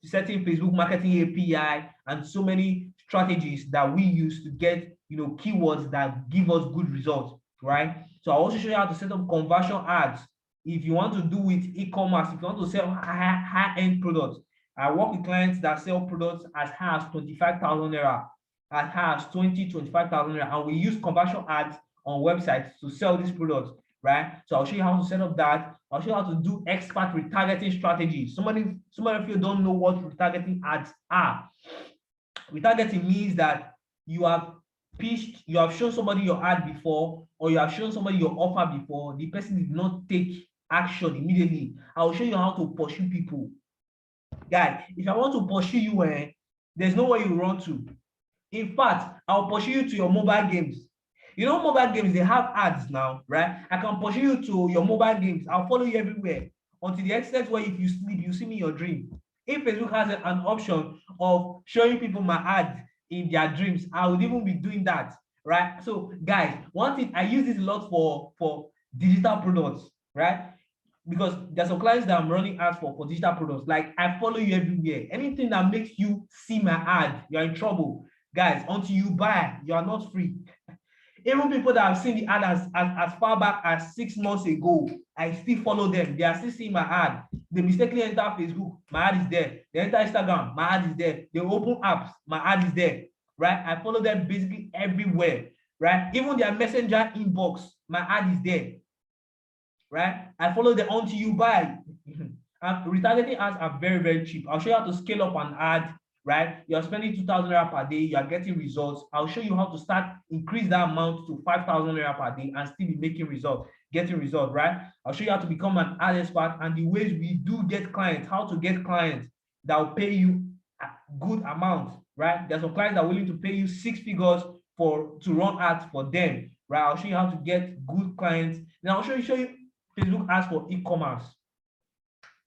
Speaker 1: Setting Facebook marketing API and so many strategies that we use to get keywords that give us good results, right? So I'll also show you how to set up conversion ads. If you want to do with e-commerce, if you want to sell high-end products, I work with clients that sell products as high as 25,000 naira, as high as 25,000 naira, and we use conversion ads on websites to sell these products, right? So I'll show you how to set up that. I'll show you how to do expert retargeting strategies. Some of you don't know what retargeting ads are. Retargeting means that you have shown somebody your ad before, or you have shown somebody your offer before. The person did not take action immediately. I'll show you how to pursue people. Guys, if I want to pursue you, there's nowhere you run to. In fact, I'll pursue you to your mobile games. Mobile games, they have ads now, right? I can pursue you to your mobile games. I'll follow you everywhere until the extent where if you sleep, you see me in your dream. If Facebook has an option of showing people my ads in their dreams, I would even be doing that, right? So guys, one thing, I use this a lot for digital products, right? Because there's some clients that I'm running ads for digital products. Like, I follow you everywhere. Anything that makes you see my ad, you're in trouble. Guys, until you buy, you are not free. Even people that have seen the ad as far back as 6 months ago, I still follow them. They are still seeing my ad. They mistakenly enter Facebook, my ad is there. They enter Instagram, my ad is there. They open apps, my ad is there, right? I follow them basically everywhere, right? Even their messenger inbox, my ad is there, right? I follow them until you buy. And retargeting ads are very, very cheap. I'll show you how to scale up an ad, right? You're spending 2,000 naira per day, you are getting results. I'll show you how to increase that amount to 5,000 naira per day and still be making results, getting results, right? I'll show you how to become an ad expert and the ways we do get clients, how to get clients that will pay you a good amount, right? There's some clients that are willing to pay you 6 figures to run ads for them, right? I'll show you how to get good clients. Then I'll show you Facebook ads for e-commerce.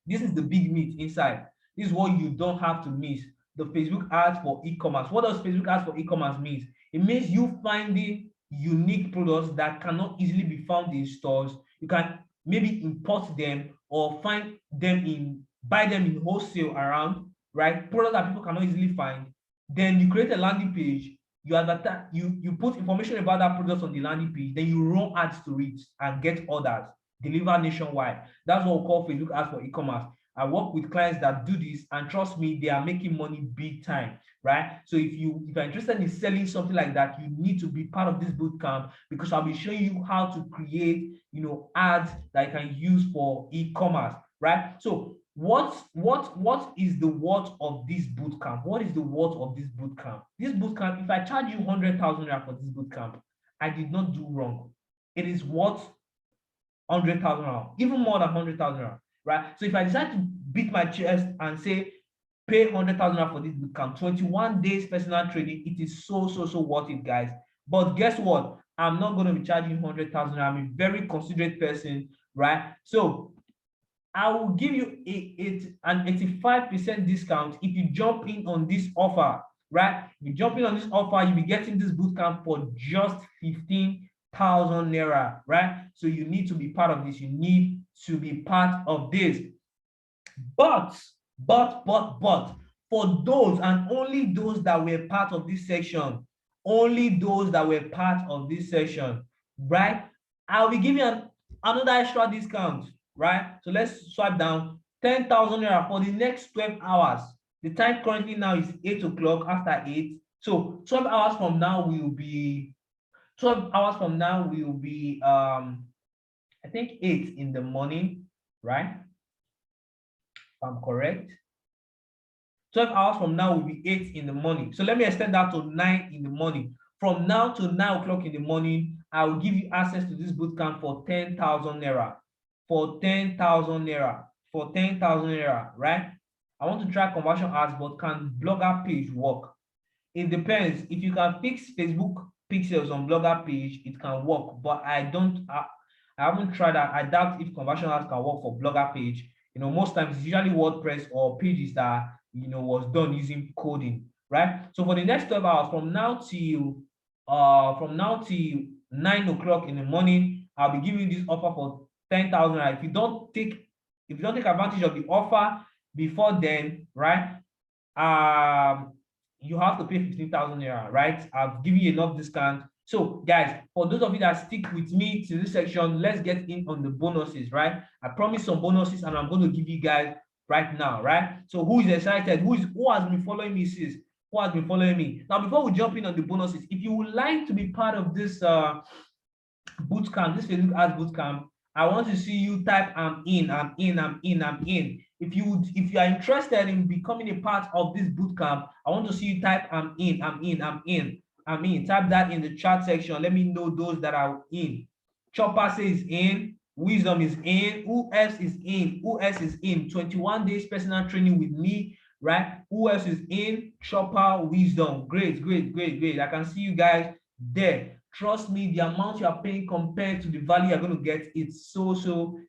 Speaker 1: This is the big meat inside. This is what you don't have to miss. The Facebook ads for e-commerce. What does Facebook ads for e-commerce mean? It means you finding unique products that cannot easily be found in stores. You can maybe import them or buy them in wholesale around, right? Products that people cannot easily find. Then you create a landing page, you advertise, you put information about that product on the landing page, then you run ads to it and get orders, deliver nationwide. That's what we call Facebook ads for e-commerce. I work with clients that do this, and trust me, they are making money big time, right? So if you're interested in selling something like that, you need to be part of this bootcamp, because I'll be showing you how to create, ads that you can use for e-commerce, right? So what is the worth of this bootcamp? What is the worth of this bootcamp? This bootcamp, if I charge you 100,000 naira for this bootcamp, I did not do wrong. It is worth 100,000 naira, even more than 100,000 naira, right? So if I decide to beat my chest and say, pay 100,000 naira for this bootcamp, 21 days personal training, it is so worth it, guys. But guess what? I'm not going to be charging 100,000 naira. I'm a very considerate person, right? So I will give you an 85% discount if you jump in on this offer, right? If you jump in on this offer, you'll be getting this bootcamp for just 15,000 naira, right? So you need to be part of this. You need to be part of this. But for those and only those that were part of this section, right? I'll be giving another extra discount, right? So let's swipe down 10,000 naira for the next 12 hours. The time currently now is 8 o'clock after 8. So 12 hours from now will be I think 8 in the morning, right? If I'm correct. 12 hours from now will be 8 in the morning. So let me extend that to 9 in the morning. From now to 9 o'clock in the morning, I will give you access to this bootcamp for 10,000 naira. For 10,000 naira. For 10,000 naira, right? I want to try conversion ads, but can Blogger page work? It depends. If you can fix Facebook pixels on Blogger page, it can work. But I haven't tried that. I doubt if conversion ads can work for Blogger page. Most times it's usually WordPress or pages that was done using coding, right? So for the next 12 hours, from now till 9 o'clock in the morning, I'll be giving you this offer for 10,000. If you don't take advantage of the offer before then, right? You have to pay 15,000 naira, right? I've given you enough discount. So guys, for those of you that stick with me to this section, let's get in on the bonuses, right? I promised some bonuses and I'm going to give you guys right now, right? So who is excited? Who has been following me, sis? Who has been following me? Now, before we jump in on the bonuses, if you would like to be part of this bootcamp, this Facebook ads bootcamp, I want to see you type I'm in. If you are interested in becoming a part of this bootcamp, I want to see you type I'm in. Type that in the chat section. Let me know those that are in. Chopper says in. Wisdom is in. Who else is in? 21 days personal training with me, right? Who else is in? Chopper, Wisdom. Great. I can see you guys there. Trust me, the amount you are paying compared to the value you're going to get, it's so small.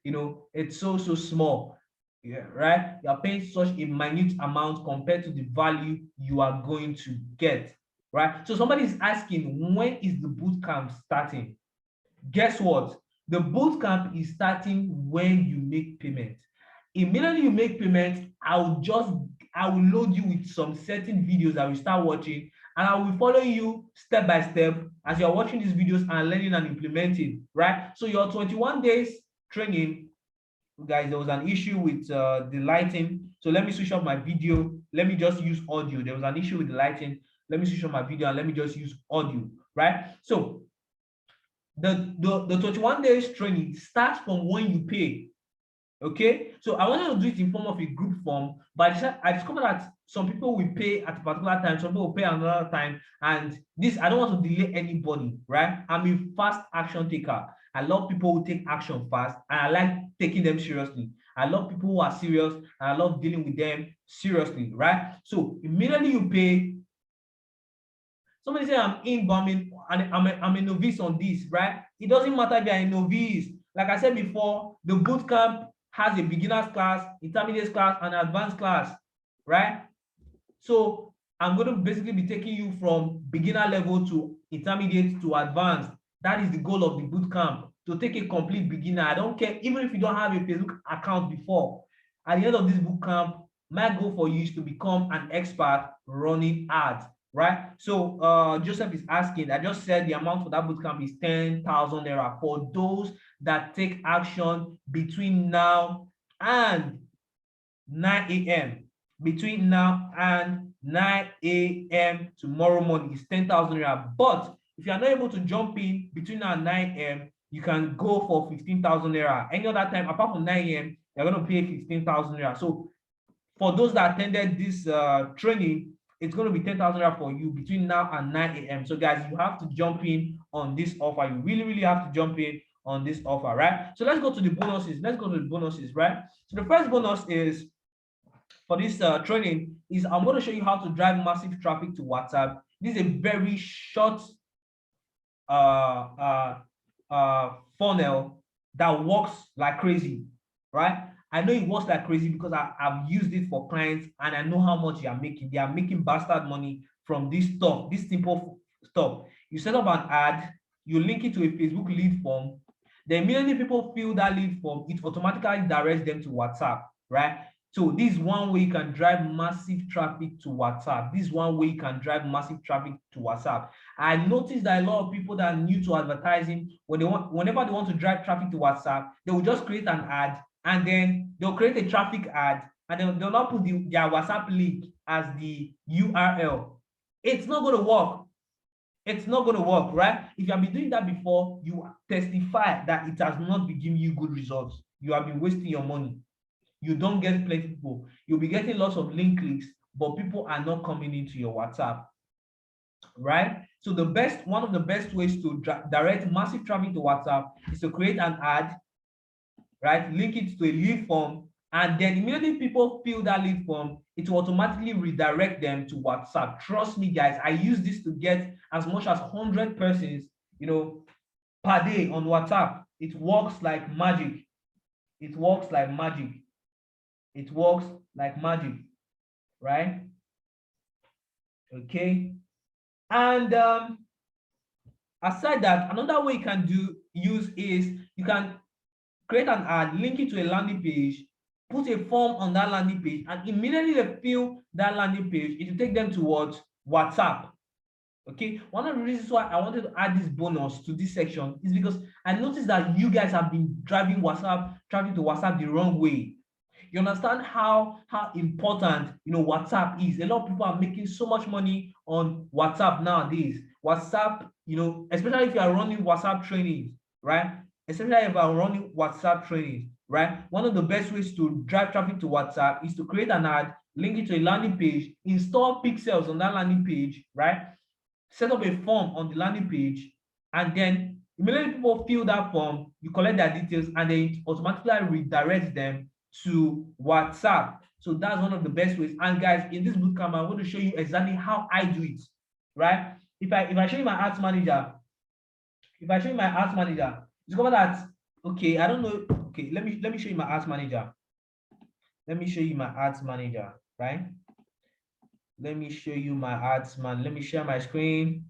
Speaker 1: Yeah, right? You are paying such a minute amount compared to the value you are going to get, right? So somebody is asking, when is the bootcamp starting? Guess what? The bootcamp is starting when you make payment. Immediately you make payment, I will load you with some certain videos that we start watching, and I will follow you step by step as you're watching these videos and learning and implementing, right? So your 21 days training, guys, there was an issue with the lighting. So let me switch off my video. Let me just use audio. There was an issue with the lighting. Let me switch off my video and let me just use audio, right? So the 21 days training starts from when you pay. Okay, so I wanted to do it in form of a group form, but I discovered that some people will pay at a particular time, some people will pay another time, and this, I don't want to delay anybody, right? I'm a fast action taker. I love people who take action fast, and I like taking them seriously. I love people who are serious, and I love dealing with them seriously, right? So immediately you pay. Somebody say I'm in, but I'm a novice on this, right? It doesn't matter if you're a novice. Like I said before, the bootcamp has a beginner's class, intermediate class, and advanced class, right? So I'm going to basically be taking you from beginner level to intermediate to advanced. That is the goal of the bootcamp, to take a complete beginner. I don't care, even if you don't have a Facebook account before. At the end of this bootcamp, my goal for you is to become an expert running ads, right? So Joseph is asking, I just said the amount for that bootcamp is 10,000 naira for those that take action between now and 9 a.m. Between now and 9 a.m. tomorrow morning is 10,000 naira. But if you are not able to jump in between now and 9 a.m., you can go for 15,000 naira. Any other time apart from 9 a.m., you're going to pay 15,000 naira. So for those that attended this training, it's going to be 10,000 naira for you between now and 9 a.m. So guys, you have to jump in on this offer. You really have to jump in on this offer, right? So let's go to the bonuses. Let's go to the bonuses, right? So the first bonus is for this training is I'm going to show you how to drive massive traffic to WhatsApp. This is a very short funnel that works like crazy, right? I know it works like crazy because I've used it for clients and I know how much they are making. They are making bastard money from this stuff, this simple stuff. You set up an ad, you link it to a Facebook lead form. Then immediately people fill that lead form, it automatically directs them to WhatsApp, right? So this is one way you can drive massive traffic to WhatsApp. This is one way you can drive massive traffic to WhatsApp. I noticed that a lot of people that are new to advertising, whenever they want to drive traffic to WhatsApp, they will just create an ad and then they'll create a traffic ad and then they'll not put their WhatsApp link as the URL. It's not going to work. It's not going to work, right? If you have been doing that before, you testify that it has not been giving you good results. You have been wasting your money. You don't get plenty people. You'll be getting lots of link clicks, but people are not coming into your WhatsApp, right? So one of the best ways to direct massive traffic to WhatsApp is to create an ad, right? Link it to a lead form, and then immediately people fill that lead form, it will automatically redirect them to WhatsApp. Trust me, guys, I use this to get as much as 100 persons, per day on WhatsApp. It works like magic. It works like magic. It works like magic, right? Okay. And aside that, another way you can use is you can create an ad, link it to a landing page, put a form on that landing page, and immediately they fill that landing page, it will take them towards WhatsApp. Okay, one of the reasons why I wanted to add this bonus to this section is because I noticed that you guys have been driving traffic to WhatsApp the wrong way. You understand how important WhatsApp is. A lot of people are making so much money on WhatsApp nowadays. WhatsApp, especially if you are running WhatsApp trainings, right? Especially if you are running WhatsApp trainings, right? One of the best ways to drive traffic to WhatsApp is to create an ad, link it to a landing page, install pixels on that landing page, right? Set up a form on the landing page, and then immediately people fill that form, you collect their details, and then it automatically redirects them to WhatsApp. So that's one of the best ways. And guys, in this bootcamp, I'm going to show you exactly how I do it, right? If I show you my ads manager, discover that, okay, I don't know. Okay, let me show you my ads manager. Let me show you my ads manager, right? Let me show you my ads man. Let me share my screen.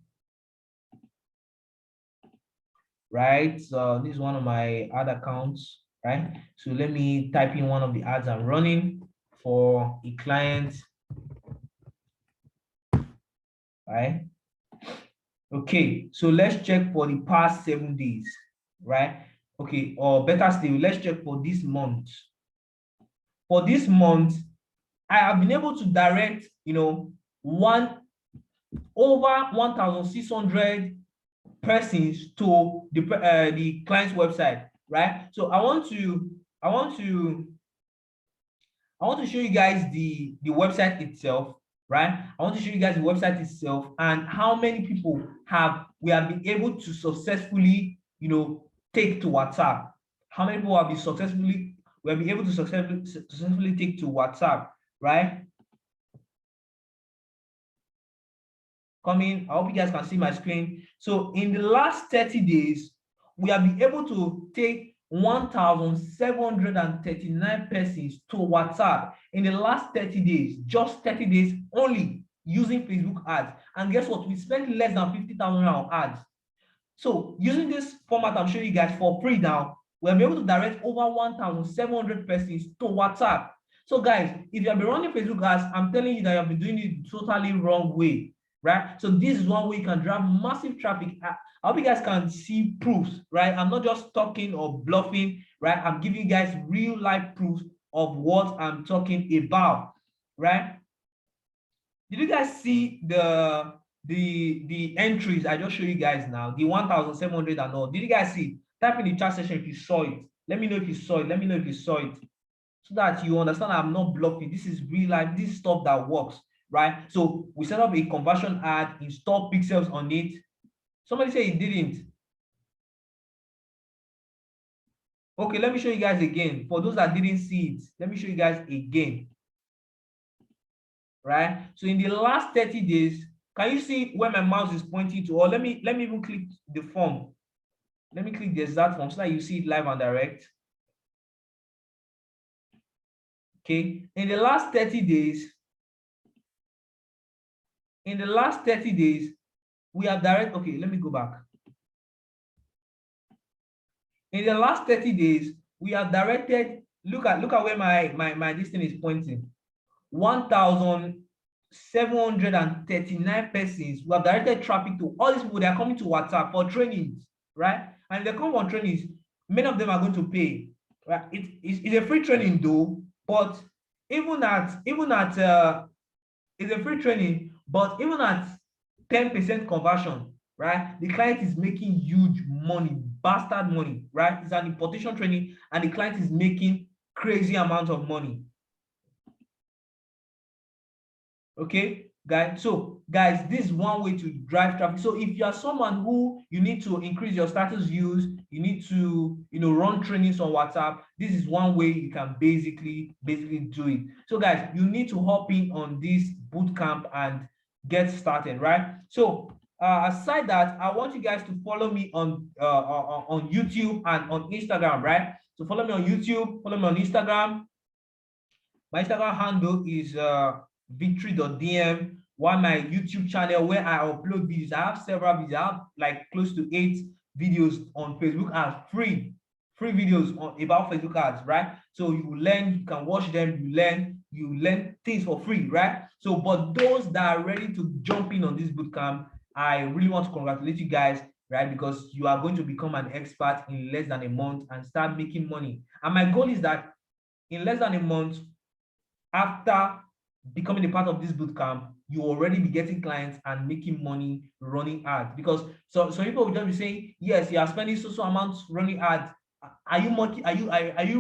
Speaker 1: Right. So this is one of my ad accounts, right? So let me type in one of the ads I'm running for a client. Right. Okay, so let's check for the past 7 days, right? Okay, or better still, let's check for this month. For this month, I have been able to direct, over 1,600 persons to the client's website, right? So I want to show you guys the website itself, right? I want to show you guys the website itself and how many people we have been able to successfully, take to WhatsApp. How many people have been able to successfully take to WhatsApp, right? Coming, I hope you guys can see my screen. So in the last 30 days, we have been able to take 1,739 persons to WhatsApp in the last 30 days, just 30 days only using Facebook ads. And guess what? We spent less than 50,000 on ads. So using this format I'm showing you guys for free now, we're able to direct over 1,700 persons to WhatsApp. So guys, if you have been running Facebook ads, I'm telling you that you have been doing it totally wrong way, right? So this is one way you can drive massive traffic. I hope you guys can see proofs, right? I'm not just talking or bluffing, right? I'm giving you guys real life proofs of what I'm talking about, right? Did you guys see the entries I just showed you guys now, the 1,700 and all? Did you guys see? Type in the chat section if you saw it. Let me know if you saw it. Let me know if you saw it, so that you understand I'm not bluffing. This is real life. This is stuff that works, right? So we set up a conversion ad, install pixels on it. Somebody say it didn't. Okay, let me show you guys again. For those that didn't see it, let me show you guys again. Right? So in the last 30 days, can you see where my mouse is pointing to? Or let me even click the form. Let me click the exact form so that you see it live and direct. Okay, in the last 30 days, we have direct. Okay, let me go back. In the last 30 days, we have directed. Look at where my this thing is pointing. 1,739 persons. We have directed traffic to all these people. They are coming to WhatsApp for trainings, right? And if they come on trainings, many of them are going to pay. Right? It's a free training though, but even at it's a free training, but even at 10% conversion, right? The client is making huge money, bastard money, right? It's an importation training, and the client is making crazy amount of money. Okay, guys. So guys, this is one way to drive traffic. So if you are someone who you need to increase your status views, you need to run trainings on WhatsApp, this is one way you can basically do it. So guys, you need to hop in on this bootcamp and get started, right? So aside that, I want you guys to follow me on YouTube and on Instagram, right? So follow me on YouTube, follow me on Instagram. My Instagram handle is victory.dm, while my YouTube channel, where I upload videos, I have several videos. I have like close to 8 videos on Facebook ads, free videos about Facebook ads, right? So you learn, you can watch them, you learn things for free, right? So, but those that are ready to jump in on this bootcamp, I really want to congratulate you guys, right? Because you are going to become an expert in less than a month and start making money. And my goal is that in less than a month, after becoming a part of this bootcamp, you already be getting clients and making money running ads. Because so people will just be saying, yes, you are spending so amounts running ads. Are you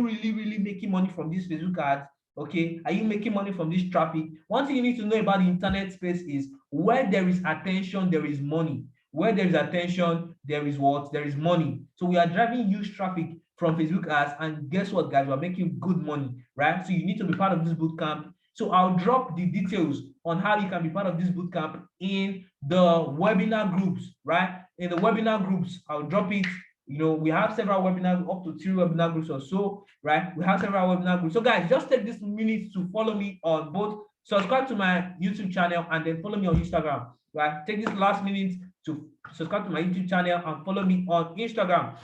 Speaker 1: really making money from this Facebook ads? Okay, are you making money from this traffic? One thing you need to know about the internet space is where there is attention, there is money. Where there is attention, there is what? There is money. So we are driving huge traffic from Facebook ads, and guess what, guys? We're making good money, right? So you need to be part of this bootcamp. So I'll drop the details on how you can be part of this bootcamp in the webinar groups, right? In the webinar groups, I'll drop it. We have several webinars, up to 3 webinar groups or so, right? We have several webinar groups. So guys, just take this minute to follow me on both. Subscribe to my YouTube channel and then follow me on Instagram, right? Take this last minute to subscribe to my YouTube channel and follow me on Instagram.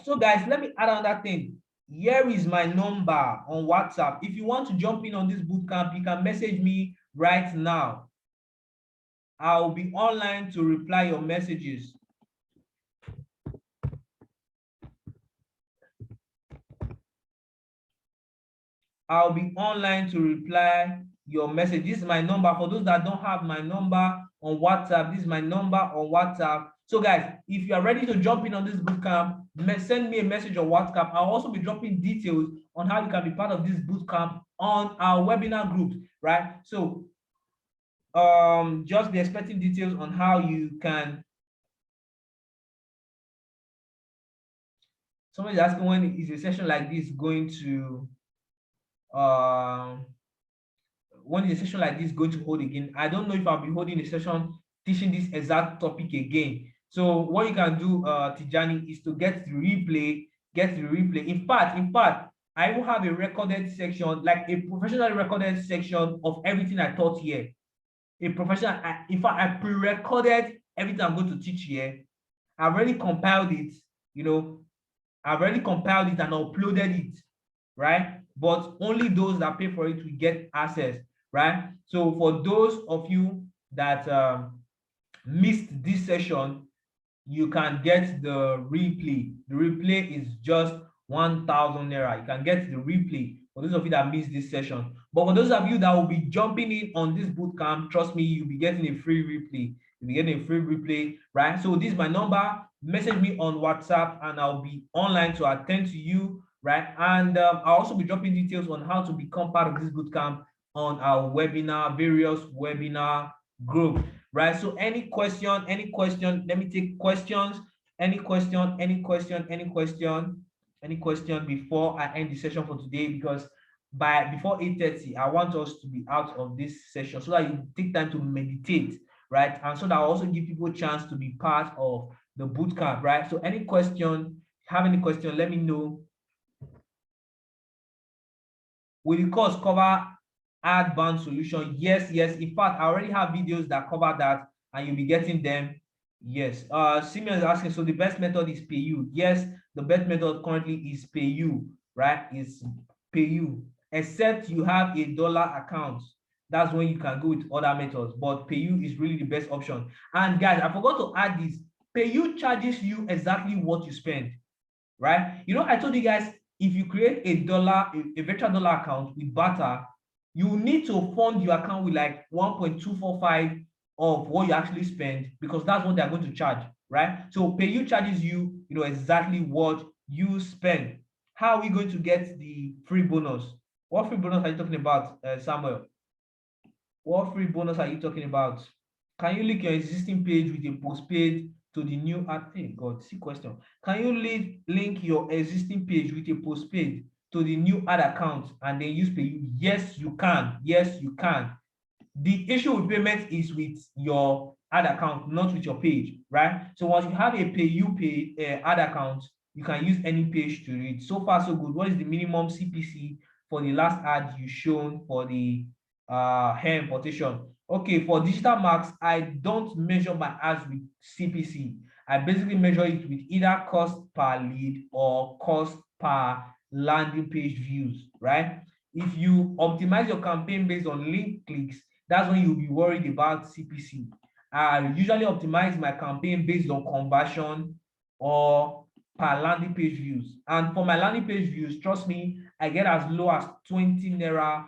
Speaker 1: So guys, let me add another thing. Here is my number on WhatsApp. If you want to jump in on this bootcamp, you can message me right now. I'll be online to reply your messages. I'll be online to reply your message. This is my number. For those that don't have my number on WhatsApp, this is my number on WhatsApp. So guys, if you are ready to jump in on this bootcamp, send me a message on WhatsApp. I'll also be dropping details on how you can be part of this bootcamp on our webinar group, right? So just be expecting details on how you can. Somebody's asking, when is a session like this going to when is a session like this going to hold again? I don't know if I'll be holding a session teaching this exact topic again. So what you can do, Tijani, is to get the replay. In fact, I will have a recorded section, like a professionally recorded section of everything I taught here. In fact, I pre-recorded everything I'm going to teach here. I've already compiled it, you know, I've already compiled it and uploaded it, right? But only those that pay for it will get access, right? So for those of you that missed this session, you can get the replay. The replay is just 1,000 naira. You can get the replay for those of you that missed this session. But for those of you that will be jumping in on this bootcamp, trust me, you'll be getting a free replay. You'll be getting a free replay, right? So this is my number. Message me on WhatsApp and I'll be online to attend to you, right? And I'll also be dropping details on how to become part of this bootcamp on our webinar, various webinar group, right? So any question, let me take questions. Any question before I end the session for today, because before 8:30, I want us to be out of this session so that you take time to meditate, right? And so that I also give people a chance to be part of the bootcamp, right? So any question, have any question, let me know. Will the course cover ad-bound solution? Yes. In fact, I already have videos that cover that, and you'll be getting them. Yes. Simeon is asking, so the best method is pay you. Yes, the best method currently is pay you, right? Is pay you. Except you have a dollar account. That's when you can go with other methods. But pay you is really the best option. And guys, I forgot to add this. Pay you charges you exactly what you spend, right? You know, I told you guys, if you create a virtual dollar account with Barter, you need to fund your account with like 1.245 of what you actually spend, because that's what they're going to charge, right? So pay you charges you, you know, exactly what you spend. How are we going to get the free bonus? What free bonus are you talking about, Samuel? What free bonus are you talking about? Can you link your existing page with a postpaid to the new ad? Hey, God, see question. Can you link your existing page with a postpaid to the new ad account and then use pay you? Yes, you can. Yes, you can. The issue with payment is with your ad account, not with your page, right? So once you have a ad account, you can use any page to read. So far, so good. What is the minimum CPC for the last ad you shown for the hair importation? Okay, for digital marks, I don't measure my ads with CPC. I basically measure it with either cost per lead or cost per landing page views, right? If you optimize your campaign based on link clicks, that's when you'll be worried about CPC. I usually optimize my campaign based on conversion or per landing page views. And for my landing page views, trust me, I get as low as 20 naira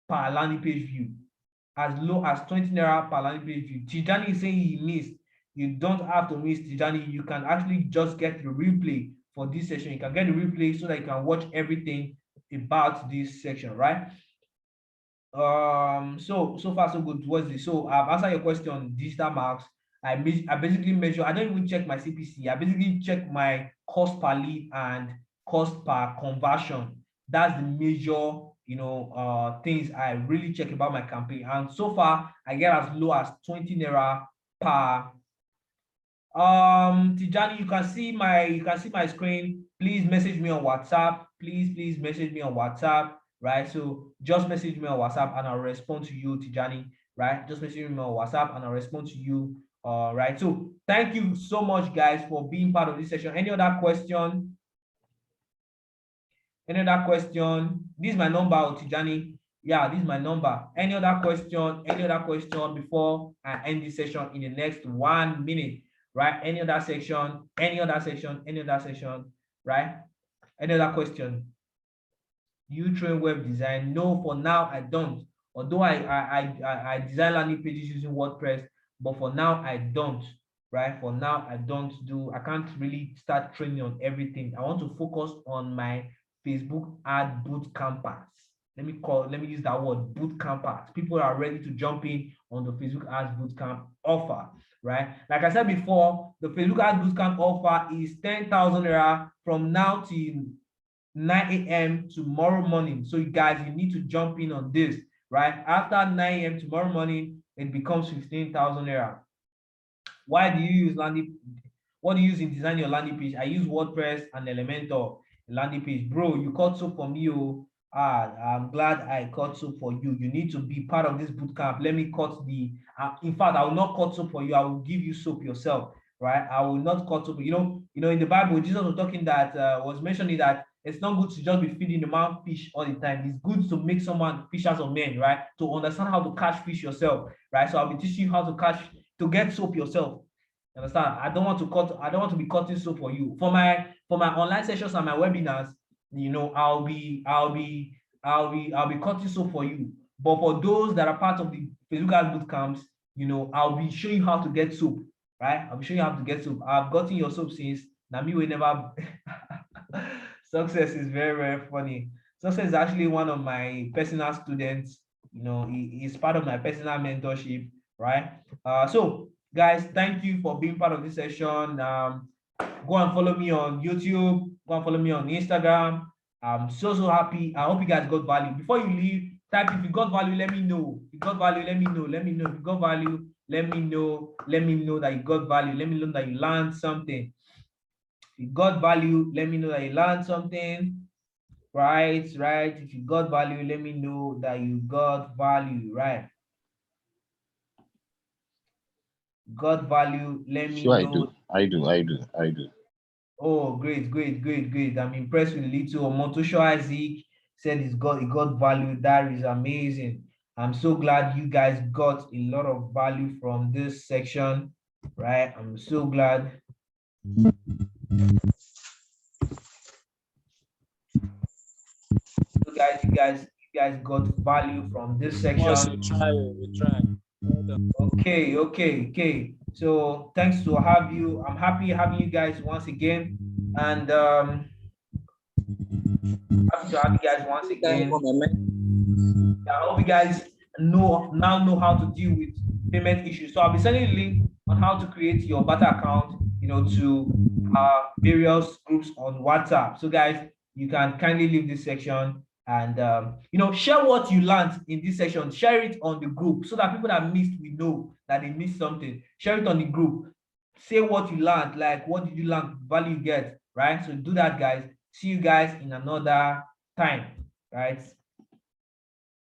Speaker 1: per landing page view. As low as 20 naira per landing page view. Tijani is saying he missed. You don't have to miss, Tijani. You can actually just get the replay for this session. You can get the replay so that you can watch everything about this section, right? So far so good. What's this? So I've answered your question. Digital marks, I basically measure. I don't even check my CPC. I basically check my cost per lead and cost per conversion. That's the major, you know, things I really check about my campaign. And so far I get as low as 20 naira per. Tijani, you can see my screen. Please message me on WhatsApp. Please message me on WhatsApp, right? So just message me on WhatsApp and I'll respond to you, Tijani, right? Just message me on WhatsApp and I'll respond to you. Right. So thank you so much, guys, for being part of this session. Any other question? Any other question? This is my number, Tijani. Yeah, this is my number. Any other question? Any other question before I end this session in the next 1 minute? Right? Any other section? Any other section? Any other section? Right? Any other question? Do you train web design? No, for now I don't. Although I design landing pages using WordPress, but for now I don't. Right? For now I don't do. I can't really start training on everything. I want to focus on my Facebook ad boot campers. Let me use that word, boot campers. People are ready to jump in on the Facebook ads bootcamp offer, right? Like I said before, the Facebook ads bootcamp offer is 10,000 naira from now till 9 a.m. tomorrow morning. So you guys, you need to jump in on this, right? After 9 a.m. tomorrow morning, it becomes 15,000 naira. Why do you use landing? What do you use in designing your landing page? I use WordPress and Elementor landing page. Bro, you cut soap for me. Oh, I'm glad I cut soap for you. You need to be part of this bootcamp. Let me cut the. In fact, I will not cut soap for you. I will give you soap yourself. right? I will not cut soap. In the Bible, Jesus was talking that was mentioning that it's not good to just be feeding the man fish all the time. It's good to make someone fishers of men, right? To understand how to catch fish yourself, right? So I'll be teaching you how to get soap yourself. You understand? I don't want to be cutting soap for you. For my online sessions and my webinars, I'll be cutting soap for you. But for those that are part of the physical boot camps, I'll be showing you how to get soap, right? I'll be showing you how to get soap. I've gotten your soap since Nami will never. Success is very, very funny. Success is actually one of my personal students. He's part of my personal mentorship, right? So guys, thank you for being part of this session. Go and follow me on YouTube. Go and follow me on Instagram. I'm so happy. I hope you guys got value. Before you leave, type if you got value, let me know. If you got value, let me know. Let me know. If you got value, let me know. Let me know that you got value. Let me know that you learned something. If you got value, let me know that you learned something. Right. If you got value, let me know that you got value. Right. Got value, let me
Speaker 4: Sure,
Speaker 1: know.
Speaker 4: I do.
Speaker 1: Oh, great. I'm impressed with little. Motosho Isaac said he got value. That is amazing. I'm so glad you guys got a lot of value from this section, right? I'm so glad. So guys, you guys got value from this section.
Speaker 2: We try.
Speaker 1: Okay. So thanks to have you. I'm happy having you guys once again, and happy to have you guys once again. I hope you guys now know how to deal with payment issues. So I'll be sending a link on how to create your Bata account, to various groups on WhatsApp. So guys, you can kindly leave this section and share what you learned in this section. Share it on the group so that people that missed will know that they missed something. Share it on the group. Say what you learned, like what did you learn, value you get, right? So do that, guys. See you guys in another time, right?